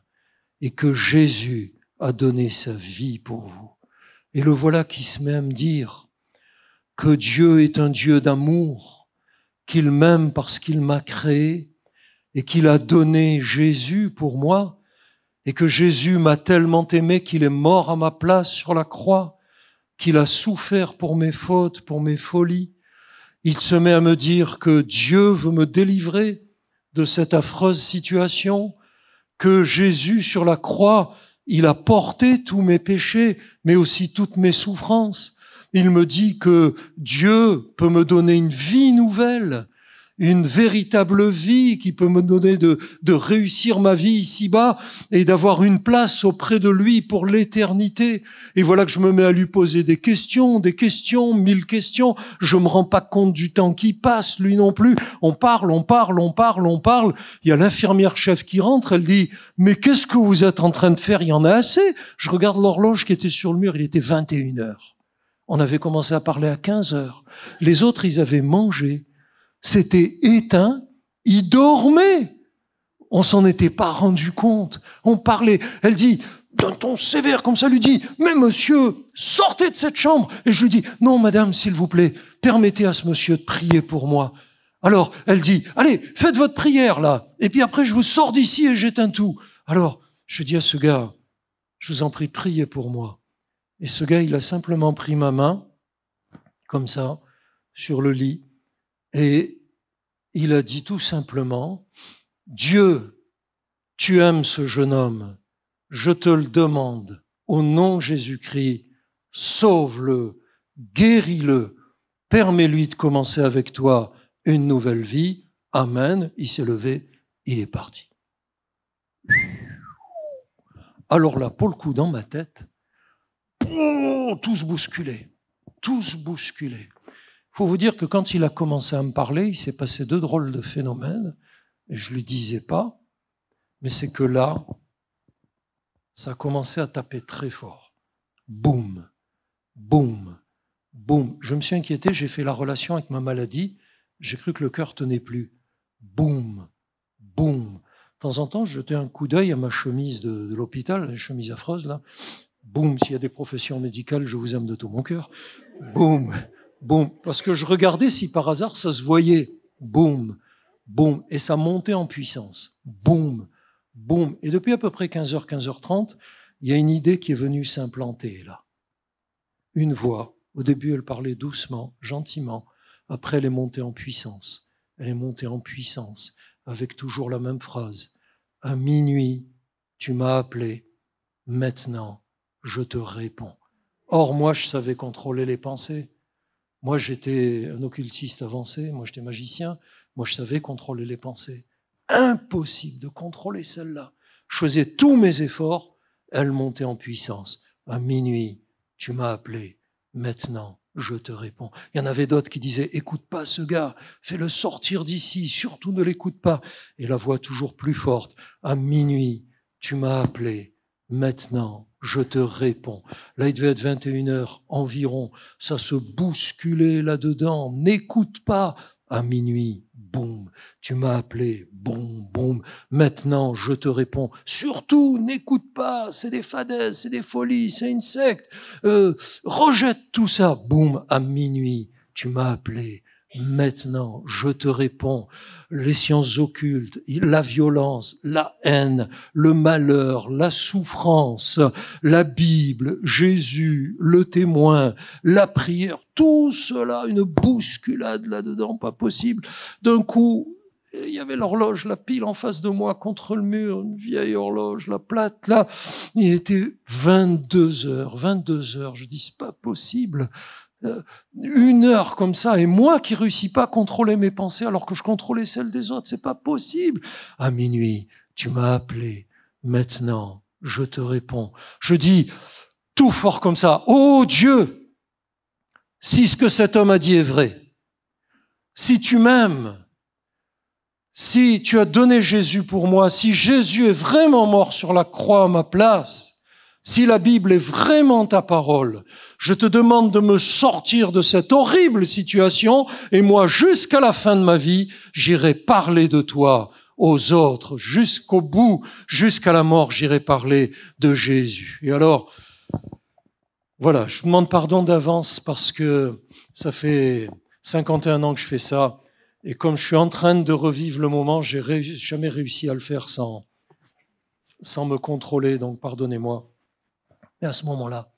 et que Jésus a donné sa vie pour vous. Et le voilà qui se met à me dire que Dieu est un Dieu d'amour, qu'il m'aime parce qu'il m'a créé et qu'il a donné Jésus pour moi et que Jésus m'a tellement aimé qu'il est mort à ma place sur la croix, qu'il a souffert pour mes fautes, pour mes folies. Il se met à me dire que Dieu veut me délivrer de cette affreuse situation, que Jésus sur la croix, il a porté tous mes péchés, mais aussi toutes mes souffrances. Il me dit que Dieu peut me donner une vie nouvelle, une véritable vie qui peut me donner de réussir ma vie ici-bas et d'avoir une place auprès de lui pour l'éternité. Et voilà que je me mets à lui poser des questions, 1000 questions. Je me rends pas compte du temps qui passe, lui non plus. On parle. Il y a l'infirmière chef qui rentre, elle dit, mais qu'est-ce que vous êtes en train de faire? Il y en a assez. Je regarde l'horloge qui était sur le mur, il était 21 heures. On avait commencé à parler à 15 heures. Les autres, ils avaient mangé. C'était éteint, il dormait. On s'en était pas rendu compte. On parlait. Elle dit, d'un ton sévère comme ça, lui dit, mais monsieur, sortez de cette chambre. Et je lui dis, non madame, s'il vous plaît, permettez à ce monsieur de prier pour moi. Alors, elle dit, allez, faites votre prière là, et puis après je vous sors d'ici et j'éteins tout. Alors, je dis à ce gars, je vous en prie, priez pour moi. Et ce gars, il a simplement pris ma main, comme ça, sur le lit, et il a dit tout simplement, Dieu, tu aimes ce jeune homme, je te le demande, au nom de Jésus-Christ, sauve-le, guéris-le, permets-lui de commencer avec toi une nouvelle vie. Amen. Il s'est levé, il est parti. Alors là, pour le coup, dans ma tête, tous bousculés. Il faut vous dire que quand il a commencé à me parler, il s'est passé 2 drôles de phénomènes, et je ne lui disais pas, mais c'est que là, ça a commencé à taper très fort. Boum, boum, boum. Je me suis inquiété, j'ai fait la relation avec ma maladie, j'ai cru que le cœur tenait plus. Boum, boum. De temps en temps, je jetais un coup d'œil à ma chemise de l'hôpital, la chemise affreuse là. Boum, s'il y a des professions médicales, je vous aime de tout mon cœur. Boum, boum. Parce que je regardais si par hasard ça se voyait. Boum, boum. Et ça montait en puissance. Boum, boum. Et depuis à peu près 15h, 15h30, il y a une idée qui est venue s'implanter là. Une voix. Au début, elle parlait doucement, gentiment. Après, elle est montée en puissance. Elle est montée en puissance avec toujours la même phrase. À minuit, tu m'as appelé. Maintenant, je te réponds. Or, moi, je savais contrôler les pensées. Moi, j'étais un occultiste avancé. Moi, j'étais magicien. Moi, je savais contrôler les pensées. Impossible de contrôler celle-là. Je faisais tous mes efforts. Elle montait en puissance. À minuit, tu m'as appelé. Maintenant, je te réponds. Il y en avait d'autres qui disaient, écoute pas ce gars, fais-le sortir d'ici, surtout ne l'écoute pas. Et la voix toujours plus forte. À minuit, tu m'as appelé. Maintenant, je te réponds. Là, il devait être 21h environ. Ça se bousculait là-dedans. N'écoute pas. À minuit, boum, tu m'as appelé, boum, boum. Maintenant, je te réponds. Surtout, n'écoute pas. C'est des fadaises, c'est des folies, c'est une secte. Rejette tout ça. Boum, à minuit, tu m'as appelé. Maintenant, je te réponds, les sciences occultes, la violence, la haine, le malheur, la souffrance, la Bible, Jésus, le témoin, la prière, tout cela, une bousculade là-dedans, pas possible. D'un coup, il y avait l'horloge, la pile en face de moi, contre le mur, une vieille horloge, la plate, là. Il était 22h. Je dis, c'est pas possible. 1 heure comme ça, et moi qui réussis pas à contrôler mes pensées alors que je contrôlais celles des autres, c'est pas possible. À minuit, tu m'as appelé. Maintenant, je te réponds. Je dis tout fort comme ça, oh Dieu, si ce que cet homme a dit est vrai, si tu m'aimes, si tu as donné Jésus pour moi, si Jésus est vraiment mort sur la croix à ma place, si la Bible est vraiment ta parole, je te demande de me sortir de cette horrible situation et moi, jusqu'à la fin de ma vie, j'irai parler de toi aux autres, jusqu'au bout, jusqu'à la mort, j'irai parler de Jésus. Et alors, voilà, je vous demande pardon d'avance parce que ça fait 51 ans que je fais ça et comme je suis en train de revivre le moment, j'ai jamais réussi à le faire sans me contrôler, donc pardonnez-moi. Et à ce moment-là,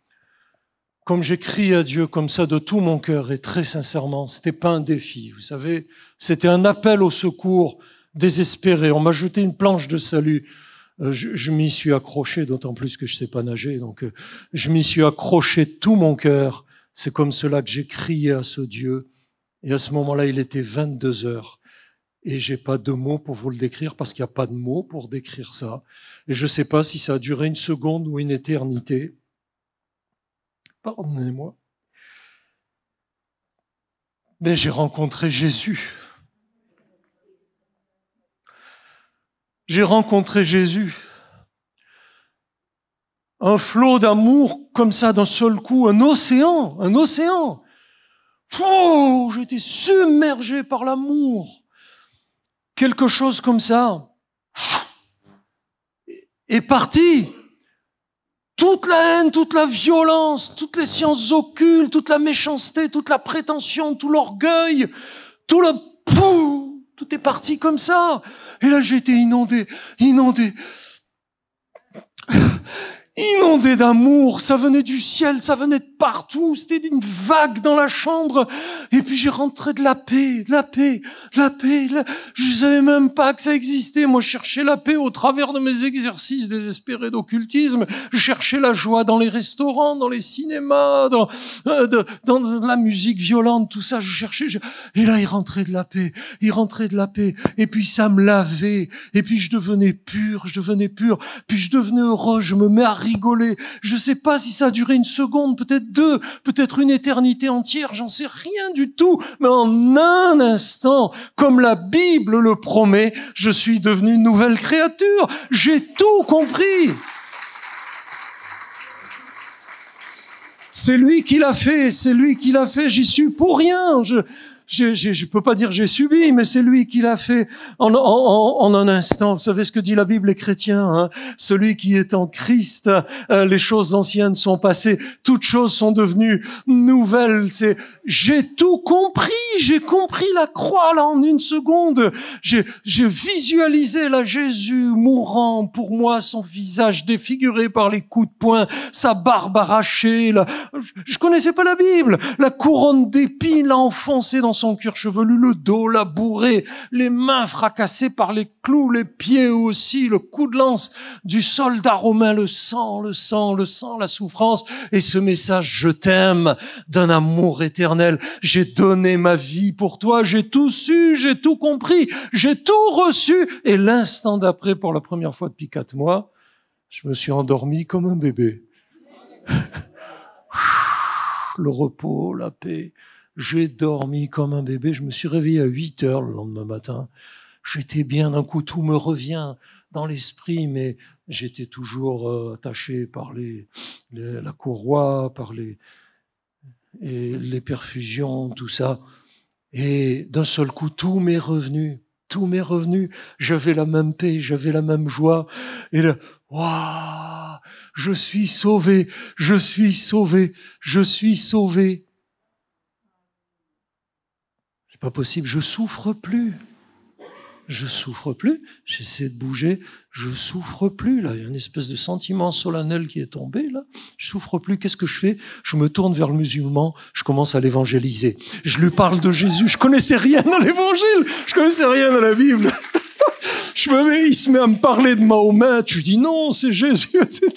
comme j'ai crié à Dieu comme ça de tout mon cœur et très sincèrement, c'était pas un défi, vous savez, c'était un appel au secours désespéré. On m'a jeté une planche de salut. Je m'y suis accroché, d'autant plus que je sais pas nager, donc je m'y suis accroché de tout mon cœur. C'est comme cela que j'ai crié à ce Dieu. Et à ce moment-là, il était 22h. Et j'ai pas de mots pour vous le décrire parce qu'il n'y a pas de mots pour décrire ça. Et je sais pas si ça a duré 1 seconde ou une éternité. Pardonnez-moi. Mais j'ai rencontré Jésus. J'ai rencontré Jésus. Un flot d'amour comme ça d'un seul coup, un océan. Oh, j'ai été submergé par l'amour. Quelque chose comme ça est parti. Toute la haine, toute la violence, toutes les sciences occultes, toute la méchanceté, toute la prétention, tout l'orgueil, tout le pouf, tout est parti comme ça. Et là, j'ai été inondé d'amour, ça venait du ciel, ça venait de partout, c'était une vague dans la chambre, et puis j'ai rentré de la paix. Je savais même pas que ça existait, moi je cherchais la paix au travers de mes exercices désespérés d'occultisme, je cherchais la joie dans les restaurants, dans les cinémas, dans la musique violente, tout ça, et là il rentrait de la paix, et puis ça me lavait, et puis je devenais pur, puis je devenais heureux, je me mets à rigoler. Je sais pas si ça a duré une seconde, peut-être deux, peut-être une éternité entière, j'en sais rien du tout. Mais en un instant, comme la Bible le promet, je suis devenu une nouvelle créature. J'ai tout compris. C'est lui qui l'a fait, j'y suis pour rien. Je peux pas dire j'ai subi, mais c'est lui qui l'a fait en un instant. Vous savez ce que dit la Bible, les chrétiens, hein? Celui qui est en Christ, les choses anciennes sont passées, toutes choses sont devenues nouvelles. J'ai tout compris, j'ai compris la croix là en une seconde. J'ai visualisé là Jésus mourant pour moi, son visage défiguré par les coups de poing, sa barbe arrachée. Je connaissais pas la Bible. La couronne d'épines l'a enfoncée dans son cuir chevelu, le dos l'a bourré, les mains fracassées par les clous, les pieds aussi, le coup de lance du soldat romain, le sang, la souffrance, et ce message, je t'aime, d'un amour éternel. J'ai donné ma vie pour toi, j'ai tout su, j'ai tout compris, j'ai tout reçu, et l'instant d'après, pour la première fois depuis 4 mois, je me suis endormi comme un bébé. Le repos, la paix. J'ai dormi comme un bébé. Je me suis réveillé à 8 heures le lendemain matin. J'étais bien, d'un coup, tout me revient dans l'esprit, mais j'étais toujours attaché par la courroie, par les perfusions, tout ça. Et d'un seul coup, tout m'est revenu. J'avais la même paix, j'avais la même joie. Et là, waouh, je suis sauvé. C'est pas possible, je souffre plus. J'essaie de bouger, je souffre plus, là. Il y a une espèce de sentiment solennel qui est tombé, là. Je souffre plus. Qu'est-ce que je fais? Je me tourne vers le musulman, je commence à l'évangéliser. Je lui parle de Jésus. Je connaissais rien dans l'évangile. Je connaissais rien dans la Bible. Il se met à me parler de Mahomet, je lui dis non, c'est Jésus, etc.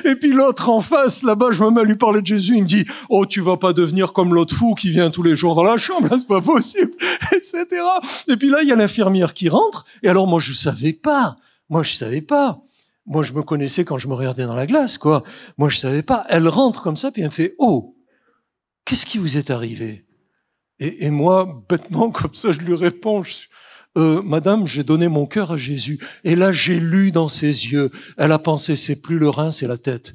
Et puis l'autre en face, là-bas, je me mets à lui parler de Jésus, il me dit, oh, tu vas pas devenir comme l'autre fou qui vient tous les jours dans la chambre, là, c'est pas possible, etc. Et puis là, il y a l'infirmière qui rentre, et alors moi, je savais pas. Moi, je me connaissais quand je me regardais dans la glace, quoi. Moi, je savais pas. Elle rentre comme ça, puis elle me fait, oh, qu'est-ce qui vous est arrivé? Et moi, bêtement, comme ça, je lui réponds, Madame, j'ai donné mon cœur à Jésus. Et là, j'ai lu dans ses yeux. Elle a pensé, c'est plus le rein, c'est la tête.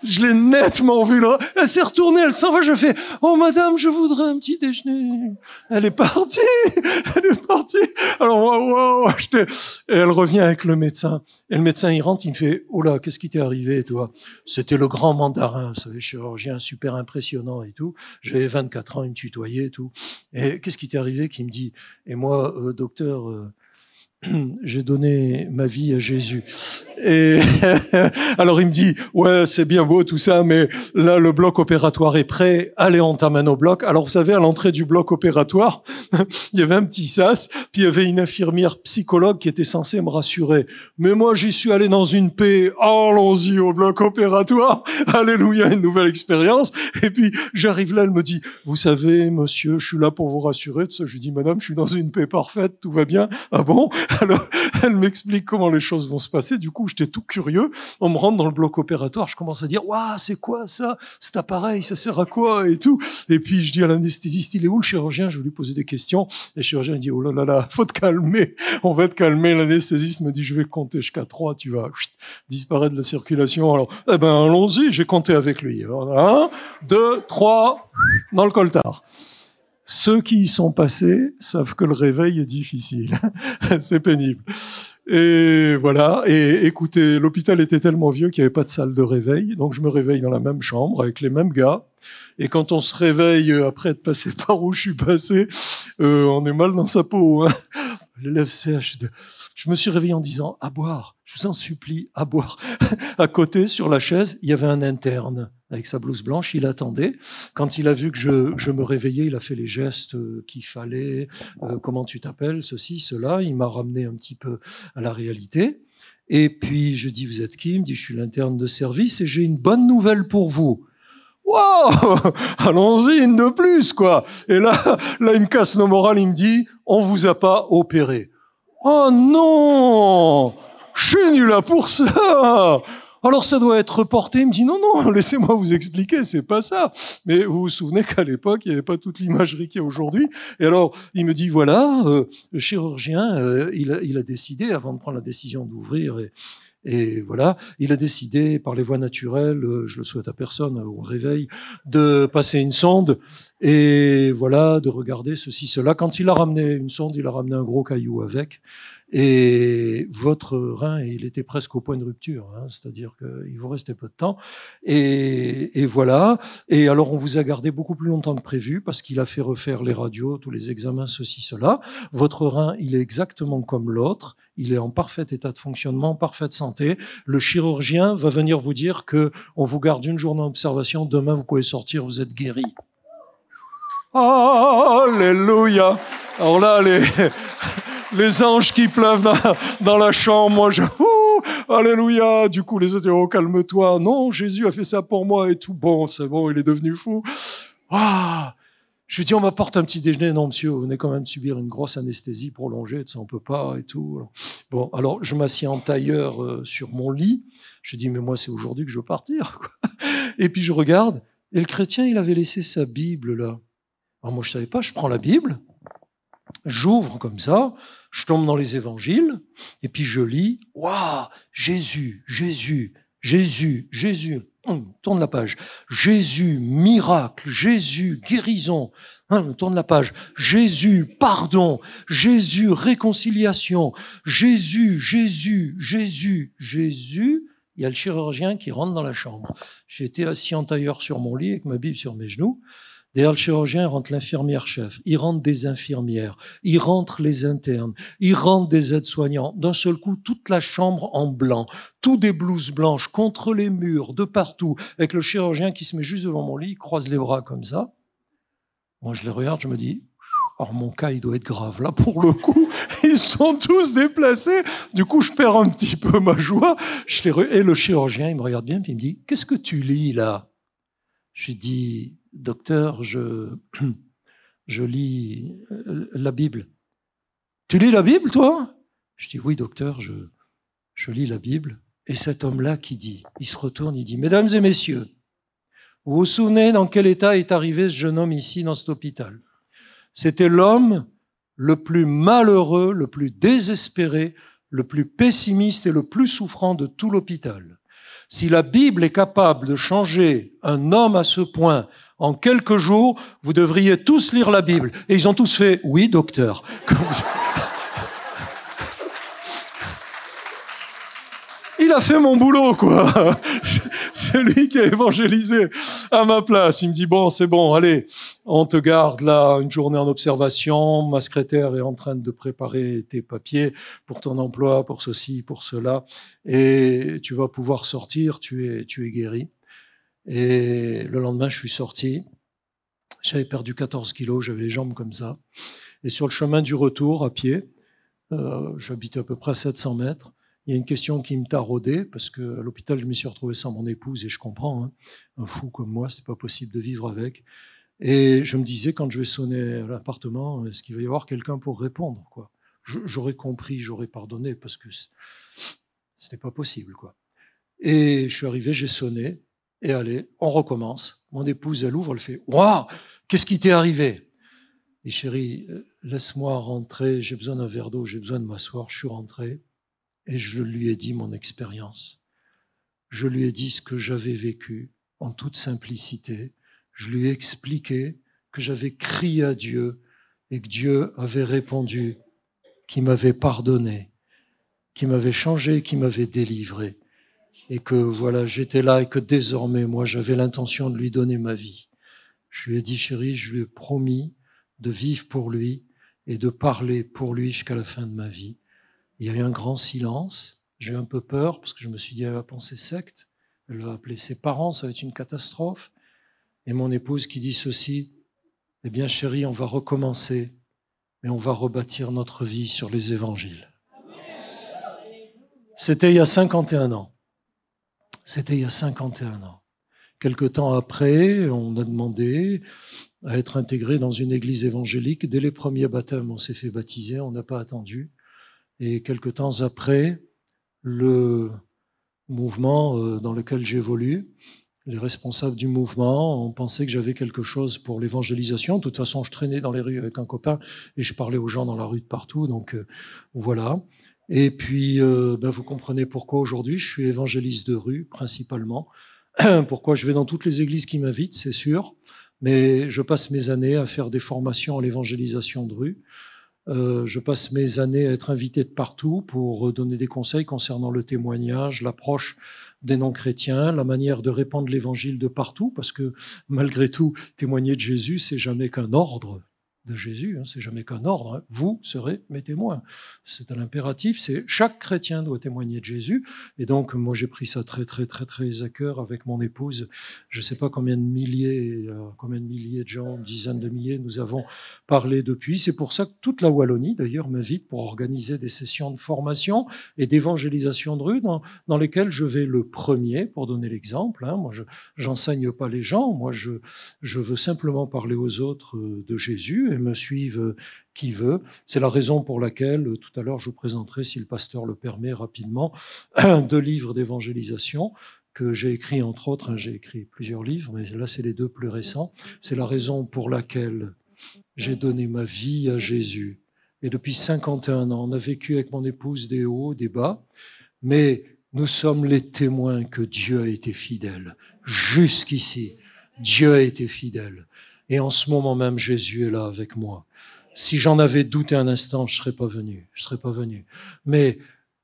Je l'ai nettement vu là. Elle s'est retournée, elle s'en va. Je fais, oh madame, je voudrais un petit déjeuner. Elle est partie. Alors wow. Et elle revient avec le médecin. Et le médecin, il rentre, il me fait, oh là, qu'est-ce qui t'est arrivé, toi? C'était le grand mandarin, vous savez, chirurgien super impressionnant et tout. J'avais 24 ans, il me tutoyait et tout. Et qu'est-ce qui t'est arrivé? Qui me dit, et moi, docteur, j'ai donné ma vie à Jésus. Et alors il me dit, ouais, c'est bien beau tout ça, mais là le bloc opératoire est prêt, allez, on t'amène au bloc. Alors vous savez, à l'entrée du bloc opératoire, il y avait un petit sas, puis il y avait une infirmière psychologue qui était censée me rassurer. Mais moi j'y suis allé dans une paix, allons-y au bloc opératoire, alléluia, une nouvelle expérience. Et puis j'arrive là, elle me dit, vous savez monsieur, je suis là pour vous rassurer. Tout ça, je lui dis, madame, je suis dans une paix parfaite, tout va bien. Ah bon? Alors elle m'explique comment les choses vont se passer. Du coup, j'étais tout curieux. On me rentre dans le bloc opératoire. Je commence à dire, waouh, c'est quoi ça? Cet appareil, ça sert à quoi? Et tout. Et puis, je dis à l'anesthésiste, il est où le chirurgien? Je vais lui poser des questions. Et le chirurgien, il dit, oh là là, faut te calmer. On va te calmer. L'anesthésiste me dit, je vais compter jusqu'à 3. Tu vas disparaître de la circulation. Alors, eh ben, allons-y. J'ai compté avec lui. Alors, 1, 2, 3, dans le coltard. Ceux qui y sont passés savent que le réveil est difficile. C'est pénible. Et voilà. Et écoutez, l'hôpital était tellement vieux qu'il n'y avait pas de salle de réveil. Donc, je me réveille dans la même chambre avec les mêmes gars. Et quand on se réveille après être passé par où je suis passé, on est mal dans sa peau. Hein. Les lèvres sèches. Je me suis réveillé en disant, à boire, je vous en supplie, à boire. À côté, sur la chaise, il y avait un interne avec sa blouse blanche, il attendait. Quand il a vu que je me réveillais, il a fait les gestes qu'il fallait. Comment tu t'appelles, ceci, cela. Il m'a ramené un petit peu à la réalité. Et puis, je dis, vous êtes qui? Il me dit, je suis l'interne de service et j'ai une bonne nouvelle pour vous. Wow, allons-y, une de plus, quoi. Et là, il me casse le moral, il me dit, on vous a pas opéré. Oh non, je suis nul là pour ça. Alors ça doit être reporté. Il me dit, non, laissez-moi vous expliquer, c'est pas ça. Mais vous vous souvenez qu'à l'époque, il n'y avait pas toute l'imagerie qu'il y a aujourd'hui. Et alors, il me dit, voilà, le chirurgien, il a décidé, avant de prendre la décision d'ouvrir et voilà, il a décidé par les voies naturelles, je le souhaite à personne au réveil, de passer une sonde et voilà, de regarder ceci, cela. Quand il a ramené une sonde, il a ramené un gros caillou avec. Et votre rein, il était presque au point de rupture, hein, c'est-à-dire qu'il vous restait peu de temps. Et voilà. Et alors, on vous a gardé beaucoup plus longtemps que prévu parce qu'il a fait refaire les radios, tous les examens, ceci, cela. Votre rein, il est exactement comme l'autre. Il est en parfait état de fonctionnement, en parfaite santé. Le chirurgien va venir vous dire que on vous garde une journée en observation. Demain, vous pouvez sortir, vous êtes guéri. Alléluia. Alors là, les anges qui pleuvent dans la chambre, moi alléluia. Du coup, les autres disent, oh, calme-toi. Non, Jésus a fait ça pour moi et tout. Bon, c'est bon, il est devenu fou. Je lui dis, on m'apporte un petit déjeuner. Non, monsieur, vous venez quand même subir une grosse anesthésie prolongée, ça on peut pas et tout. Bon, alors je m'assieds en tailleur sur mon lit. Je dis, mais moi, c'est aujourd'hui que je veux partir, quoi. Et puis je regarde, et le chrétien, il avait laissé sa Bible là. Alors moi, je savais pas, je prends la Bible, j'ouvre comme ça, je tombe dans les évangiles, et puis je lis, waouh, Jésus, Jésus, Jésus, Jésus. Tourne la page. Jésus, miracle. Jésus, guérison. Tourne la page. Jésus, pardon. Jésus, réconciliation. Jésus, Jésus, Jésus, Jésus. Il y a le chirurgien qui rentre dans la chambre. J'étais assis en tailleur sur mon lit avec ma Bible sur mes genoux. Derrière le chirurgien, il rentre l'infirmière-chef, il rentre des infirmières, il rentre les internes, il rentre des aides-soignants. D'un seul coup, toute la chambre en blanc, tout des blouses blanches contre les murs, de partout, avec le chirurgien qui se met juste devant mon lit, il croise les bras comme ça. Moi, je les regarde, je me dis, alors mon cas, il doit être grave. Là, pour le coup, ils sont tous déplacés. Du coup, je perds un petit peu ma joie. Et le chirurgien, il me regarde bien, puis il me dit, qu'est-ce que tu lis là? Je dis, docteur, je lis la Bible. Tu lis la Bible, toi? Je dis, oui, docteur, je lis la Bible. Et cet homme-là qui dit, il se retourne, il dit, mesdames et messieurs, vous vous souvenez dans quel état est arrivé ce jeune homme ici, dans cet hôpital? C'était l'homme le plus malheureux, le plus désespéré, le plus pessimiste et le plus souffrant de tout l'hôpital. Si la Bible est capable de changer un homme à ce point en quelques jours, vous devriez tous lire la Bible. Et ils ont tous fait « Oui, docteur ». Il a fait mon boulot, quoi. C'est lui qui a évangélisé à ma place. Il me dit, bon, c'est bon, allez, on te garde là une journée en observation. Ma secrétaire est en train de préparer tes papiers pour ton emploi, pour ceci, pour cela. Et tu vas pouvoir sortir, tu es guéri. Et le lendemain, je suis sorti. J'avais perdu 14 kilos, j'avais les jambes comme ça. Et sur le chemin du retour, à pied, j'habitais à peu près à 700 mètres, il y a une question qui me taraudait, parce qu'à l'hôpital, je m'y suis retrouvé sans mon épouse, et je comprends, hein, un fou comme moi, c'est pas possible de vivre avec. Et je me disais, quand je vais sonner à l'appartement, est-ce qu'il va y avoir quelqu'un pour répondre, quoi? J'aurais compris, j'aurais pardonné, parce que c'était pas possible, quoi. Et je suis arrivé, j'ai sonné, et allez, on recommence. Mon épouse, elle ouvre, elle fait « Waouh, qu'est-ce qui t'est arrivé ?» Et chérie, laisse-moi rentrer, j'ai besoin d'un verre d'eau, j'ai besoin de m'asseoir. Je suis rentré. Et je lui ai dit mon expérience. Je lui ai dit ce que j'avais vécu en toute simplicité. Je lui ai expliqué que j'avais crié à Dieu et que Dieu avait répondu, qu'il m'avait pardonné, qu'il m'avait changé, qu'il m'avait délivré. Et que voilà, j'étais là et que désormais, moi, j'avais l'intention de lui donner ma vie. Je lui ai dit, chérie, je lui ai promis de vivre pour lui et de parler pour lui jusqu'à la fin de ma vie. Il y a eu un grand silence. J'ai eu un peu peur parce que je me suis dit, elle va penser secte. Elle va appeler ses parents, ça va être une catastrophe. Et mon épouse qui dit ceci, eh bien chérie, on va recommencer, mais on va rebâtir notre vie sur les évangiles. C'était il y a 51 ans. C'était il y a 51 ans. Quelque temps après, on a demandé à être intégré dans une église évangélique. Dès les premiers baptêmes, on s'est fait baptiser, on n'a pas attendu. Et quelque temps après, le mouvement dans lequel j'évolue, les responsables du mouvement ont pensé que j'avais quelque chose pour l'évangélisation. De toute façon, je traînais dans les rues avec un copain et je parlais aux gens dans la rue de partout. Donc voilà. Et puis, vous comprenez pourquoi aujourd'hui je suis évangéliste de rue, principalement. Pourquoi je vais dans toutes les églises qui m'invitent, c'est sûr. Mais je passe mes années à faire des formations à l'évangélisation de rue. Je passe mes années à être invité de partout pour donner des conseils concernant le témoignage, l'approche des non-chrétiens, la manière de répandre l'évangile de partout, parce que malgré tout, témoigner de Jésus, c'est jamais qu'un ordre de Jésus, c'est jamais qu'un ordre. Vous serez mes témoins. C'est un impératif, c'est chaque chrétien doit témoigner de Jésus. Et donc, moi, j'ai pris ça très à cœur avec mon épouse. Je ne sais pas combien de milliers de gens, dizaines de milliers, nous avons parlé depuis. C'est pour ça que toute la Wallonie, d'ailleurs, m'invite pour organiser des sessions de formation et d'évangélisation de rue dans lesquelles je vais le premier, pour donner l'exemple. Moi, je n'enseigne pas les gens. Moi, je veux simplement parler aux autres de Jésus et me suivent qui veut. C'est la raison pour laquelle, tout à l'heure, je vous présenterai, si le pasteur le permet, rapidement, 2 livres d'évangélisation que j'ai écrits, entre autres. J'ai écrit plusieurs livres, mais là, c'est les 2 plus récents. C'est la raison pour laquelle j'ai donné ma vie à Jésus. Et depuis 51 ans, on a vécu avec mon épouse des hauts, des bas, mais nous sommes les témoins que Dieu a été fidèle. Jusqu'ici, Dieu a été fidèle. Et en ce moment même, Jésus est là avec moi. Si j'en avais douté un instant, je serais pas venu. Mais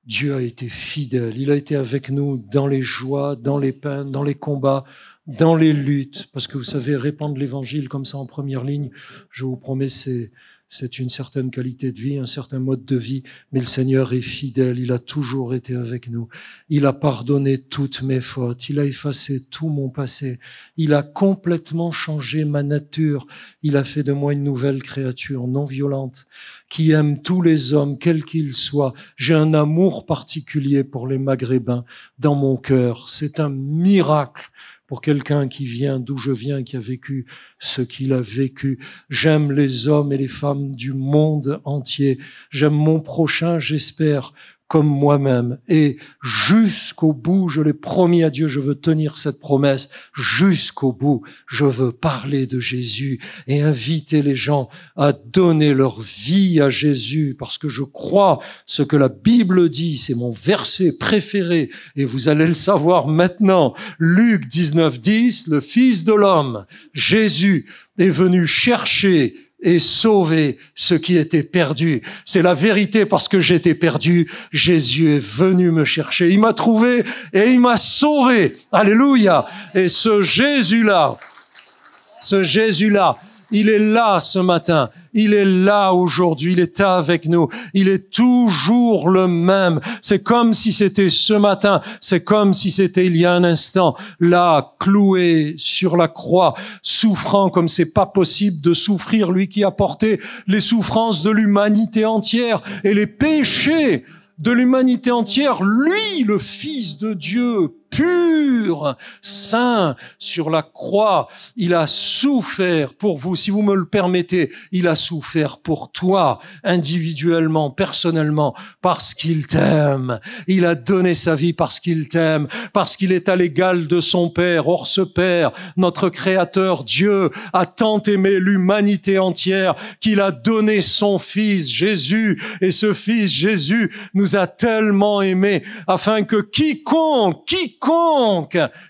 Dieu a été fidèle. Il a été avec nous dans les joies, dans les peines, dans les combats, dans les luttes. Parce que vous savez, répandre l'évangile comme ça en première ligne, je vous promets, c'est une certaine qualité de vie, un certain mode de vie, mais le Seigneur est fidèle, il a toujours été avec nous. Il a pardonné toutes mes fautes, il a effacé tout mon passé, il a complètement changé ma nature, il a fait de moi une nouvelle créature non violente, qui aime tous les hommes, quels qu'ils soient. J'ai un amour particulier pour les Maghrébins dans mon cœur, c'est un miracle. Pour quelqu'un qui vient d'où je viens, qui a vécu ce qu'il a vécu. J'aime les hommes et les femmes du monde entier. J'aime mon prochain, j'espère, comme moi-même. Et jusqu'au bout, je l'ai promis à Dieu, je veux tenir cette promesse. Jusqu'au bout, je veux parler de Jésus et inviter les gens à donner leur vie à Jésus, parce que je crois ce que la Bible dit, c'est mon verset préféré, et vous allez le savoir maintenant. Luc 19:10, le Fils de l'homme, Jésus, est venu chercher et sauver ce qui était perdu. C'est la vérité, parce que j'étais perdu. Jésus est venu me chercher. Il m'a trouvé et il m'a sauvé. Alléluia. Et ce Jésus-là, il est là ce matin. Il est là aujourd'hui. Il est avec nous. Il est toujours le même. C'est comme si c'était ce matin. C'est comme si c'était il y a un instant. Là, cloué sur la croix, souffrant comme c'est pas possible de souffrir. Lui qui a porté les souffrances de l'humanité entière et les péchés de l'humanité entière. Lui, le Fils de Dieu, pur, saint, sur la croix, il a souffert pour vous. Si vous me le permettez, il a souffert pour toi, individuellement, personnellement, parce qu'il t'aime. Il a donné sa vie parce qu'il t'aime, parce qu'il est à l'égal de son Père. Or, ce Père, notre Créateur, Dieu, a tant aimé l'humanité entière qu'il a donné son Fils, Jésus. Et ce Fils, Jésus, nous a tellement aimés afin que quiconque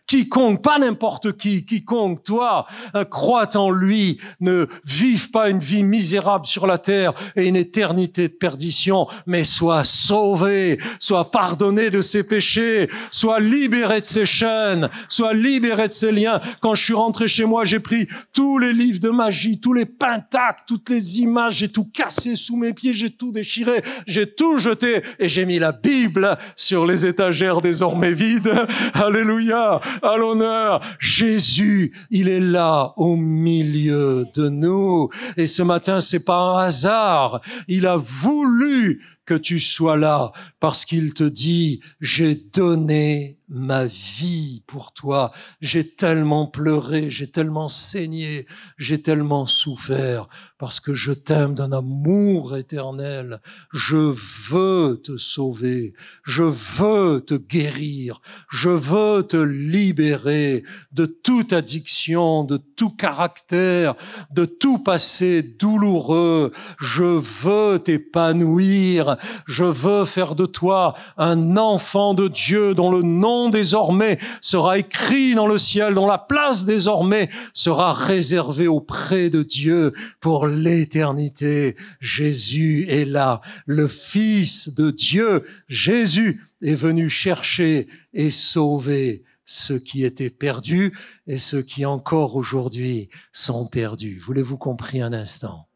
quiconque, pas n'importe qui, quiconque, toi, croit en lui, ne vive pas une vie misérable sur la terre et une éternité de perdition, mais soit sauvé, soit pardonné de ses péchés, soit libéré de ses chaînes, soit libéré de ses liens. Quand je suis rentré chez moi, j'ai pris tous les livres de magie, tous les pentacles, toutes les images, j'ai tout cassé sous mes pieds, j'ai tout déchiré, j'ai tout jeté et j'ai mis la Bible sur les étagères désormais vides. Alléluia, à l'honneur. Jésus, il est là au milieu de nous. Et ce matin, c'est pas un hasard. Il a voulu que tu sois là parce qu'il te dit, j'ai donné ma vie pour toi. J'ai tellement pleuré, j'ai tellement saigné, j'ai tellement souffert parce que je t'aime d'un amour éternel. Je veux te sauver, je veux te guérir, je veux te libérer de toute addiction, de tout caractère, de tout passé douloureux. Je veux t'épanouir, je veux faire de toi un enfant de Dieu dont le nom désormais sera écrit dans le ciel, dont la place désormais sera réservée auprès de Dieu pour l'éternité. Jésus est là, le Fils de Dieu. Jésus est venu chercher et sauver ceux qui étaient perdus et ceux qui encore aujourd'hui sont perdus. Voulez-vous compris un instant?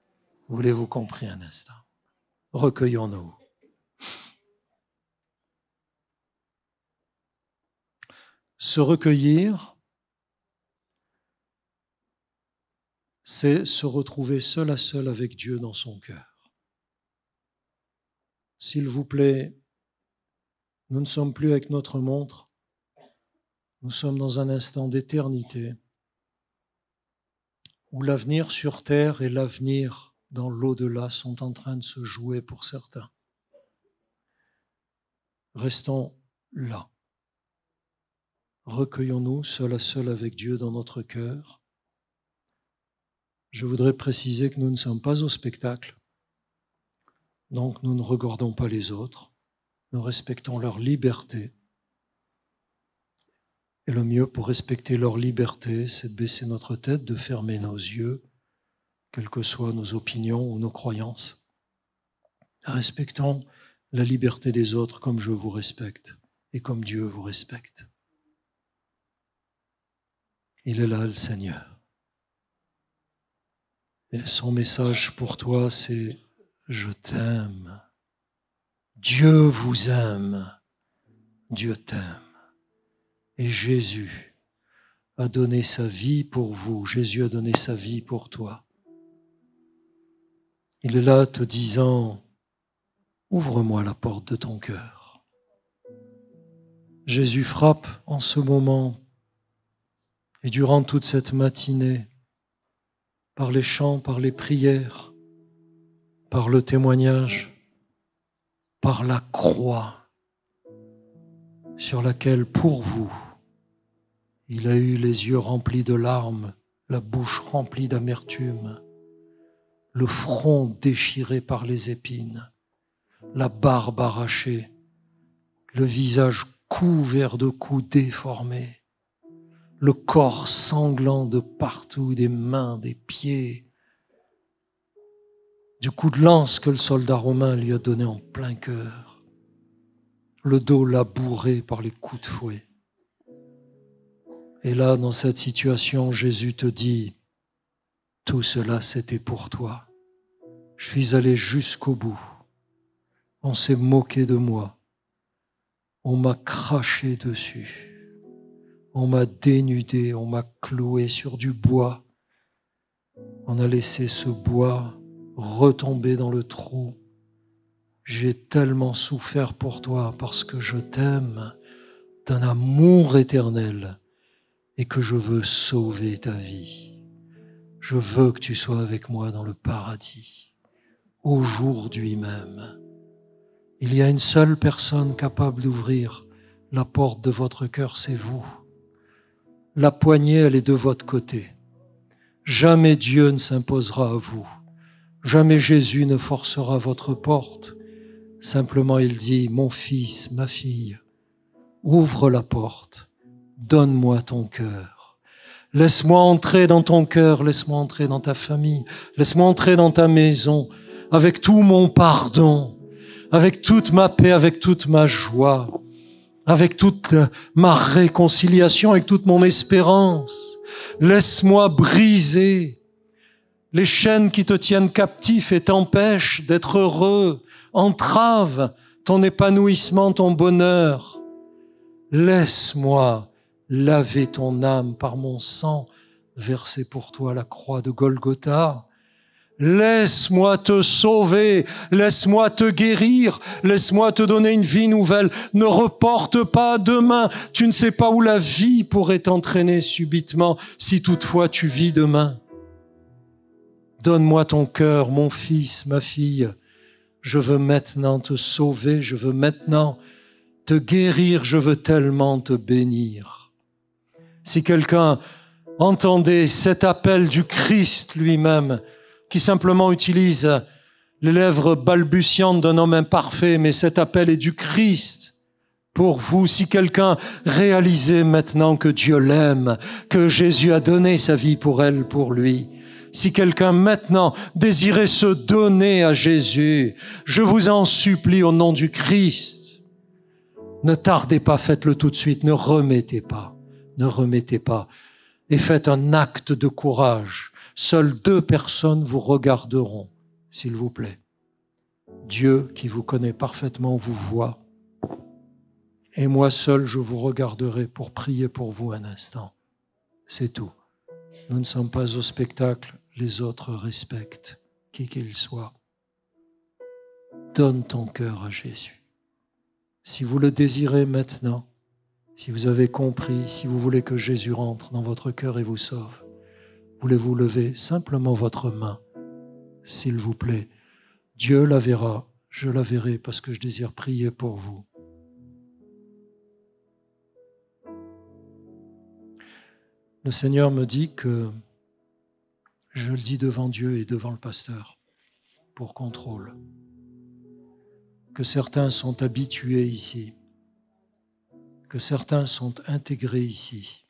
Voulez-vous compris un instant? Recueillons-nous. Se recueillir, c'est se retrouver seul à seul avec Dieu dans son cœur. S'il vous plaît, nous ne sommes plus avec notre montre, nous sommes dans un instant d'éternité où l'avenir sur terre et l'avenir dans l'au-delà sont en train de se jouer pour certains. Restons là. Recueillons-nous seul à seul avec Dieu dans notre cœur. Je voudrais préciser que nous ne sommes pas au spectacle, donc nous ne regardons pas les autres, nous respectons leur liberté. Et le mieux pour respecter leur liberté, c'est de baisser notre tête, de fermer nos yeux, quelles que soient nos opinions ou nos croyances. Respectons la liberté des autres comme je vous respecte et comme Dieu vous respecte. Il est là, le Seigneur. Et son message pour toi, c'est « Je t'aime ». Dieu vous aime. Dieu t'aime. Et Jésus a donné sa vie pour vous. Jésus a donné sa vie pour toi. Il est là te disant « Ouvre-moi la porte de ton cœur ». Jésus frappe en ce moment et durant toute cette matinée, par les chants, par les prières, par le témoignage, par la croix sur laquelle, pour vous, il a eu les yeux remplis de larmes, la bouche remplie d'amertume, le front déchiré par les épines, la barbe arrachée, le visage couvert de coups déformés, le corps sanglant de partout, des mains, des pieds, du coup de lance que le soldat romain lui a donné en plein cœur, le dos labouré par les coups de fouet. Et là, dans cette situation, Jésus te dit, tout cela, c'était pour toi. Je suis allé jusqu'au bout. On s'est moqué de moi. On m'a craché dessus. On m'a dénudé, on m'a cloué sur du bois. On a laissé ce bois retomber dans le trou. J'ai tellement souffert pour toi parce que je t'aime d'un amour éternel et que je veux sauver ta vie. Je veux que tu sois avec moi dans le paradis, aujourd'hui même. Il y a une seule personne capable d'ouvrir la porte de votre cœur, c'est vous. La poignée, elle est de votre côté. Jamais Dieu ne s'imposera à vous. Jamais Jésus ne forcera votre porte. Simplement, il dit, mon fils, ma fille, Ouvre la porte. Donne-moi ton cœur. Laisse-moi entrer dans ton cœur. Laisse-moi entrer dans ta famille. Laisse-moi entrer dans ta maison avec tout mon pardon, avec toute ma paix, avec toute ma joie, avec toute ma réconciliation, avec toute mon espérance. Laisse-moi briser les chaînes qui te tiennent captif et t'empêchent d'être heureux, entravent ton épanouissement, ton bonheur. Laisse-moi laver ton âme par mon sang versé pour toi à la croix de Golgotha. Laisse-moi te sauver, laisse-moi te guérir, laisse-moi te donner une vie nouvelle. Ne reporte pas demain. Tu ne sais pas où la vie pourrait t'entraîner subitement si toutefois tu vis demain. Donne-moi ton cœur, mon fils, ma fille. Je veux maintenant te sauver, je veux maintenant te guérir, je veux tellement te bénir. Si quelqu'un entendait cet appel du Christ lui-même, qui simplement utilise les lèvres balbutiantes d'un homme imparfait, mais cet appel est du Christ pour vous. Si quelqu'un réalisait maintenant que Dieu l'aime, que Jésus a donné sa vie pour elle, pour lui, si quelqu'un maintenant désirait se donner à Jésus, je vous en supplie au nom du Christ, ne tardez pas, faites-le tout de suite, ne remettez pas, et faites un acte de courage. Seules 2 personnes vous regarderont, s'il vous plaît. Dieu, qui vous connaît parfaitement, vous voit. Et moi seul, je vous regarderai pour prier pour vous un instant. C'est tout. Nous ne sommes pas au spectacle, les autres respectent, qui qu'il soit. Donne ton cœur à Jésus. Si vous le désirez maintenant, si vous avez compris, si vous voulez que Jésus rentre dans votre cœur et vous sauve, voulez-vous lever simplement votre main, s'il vous plaît? Dieu la verra, je la verrai parce que je désire prier pour vous. Le Seigneur me dit que, je le dis devant Dieu et devant le pasteur, pour contrôle, que certains sont habitués ici, que certains sont intégrés ici,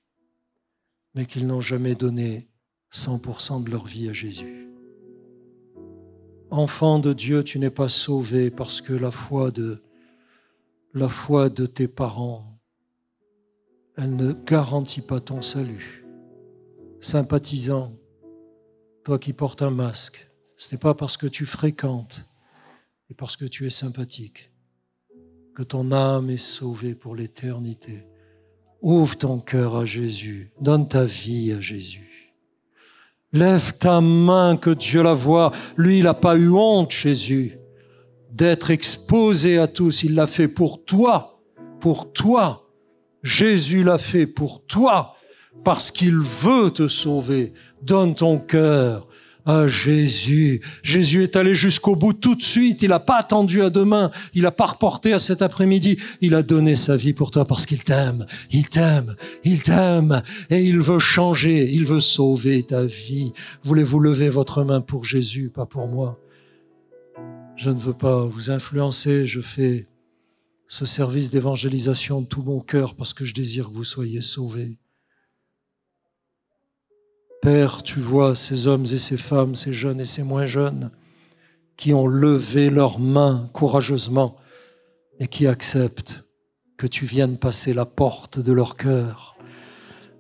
mais qu'ils n'ont jamais donné 100% de leur vie à Jésus. Enfant de Dieu, tu n'es pas sauvé parce que la foi de tes parents, elle ne garantit pas ton salut. Sympathisant, toi qui portes un masque, ce n'est pas parce que tu fréquentes et parce que tu es sympathique que ton âme est sauvée pour l'éternité. Ouvre ton cœur à Jésus, donne ta vie à Jésus. Lève ta main que Dieu la voie. Lui, il n'a pas eu honte, Jésus, d'être exposé à tous. Il l'a fait pour toi, pour toi. Jésus l'a fait pour toi, parce qu'il veut te sauver. Donne ton cœur à Jésus. Jésus est allé jusqu'au bout tout de suite. Il n'a pas attendu à demain. Il n'a pas reporté à cet après-midi. Il a donné sa vie pour toi parce qu'il t'aime. Il t'aime. Il t'aime. Et il veut changer. Il veut sauver ta vie. Voulez-vous lever votre main pour Jésus, pas pour moi? Je ne veux pas vous influencer. Je fais ce service d'évangélisation de tout mon cœur parce que je désire que vous soyez sauvés. Père, tu vois ces hommes et ces femmes, ces jeunes et ces moins jeunes, qui ont levé leurs mains courageusement et qui acceptent que tu viennes passer la porte de leur cœur.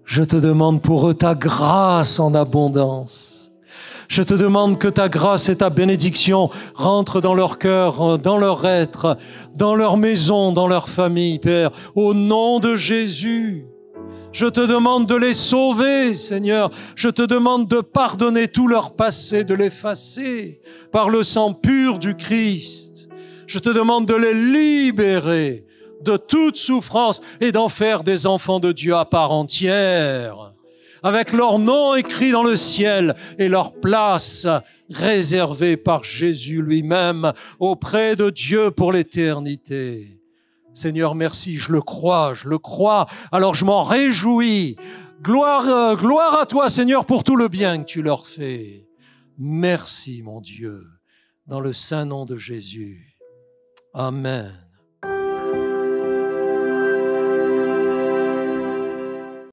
Je te demande pour eux ta grâce en abondance. Je te demande que ta grâce et ta bénédiction rentrent dans leur cœur, dans leur être, dans leur maison, dans leur famille, Père, au nom de Jésus. Je te demande de les sauver, Seigneur. Je te demande de pardonner tout leur passé, de l'effacer par le sang pur du Christ. Je te demande de les libérer de toute souffrance et d'en faire des enfants de Dieu à part entière, avec leur nom écrit dans le ciel et leur place réservée par Jésus lui-même auprès de Dieu pour l'éternité. Seigneur, merci, je le crois, alors je m'en réjouis. Gloire à toi, Seigneur, pour tout le bien que tu leur fais. Merci, mon Dieu, dans le saint nom de Jésus. Amen.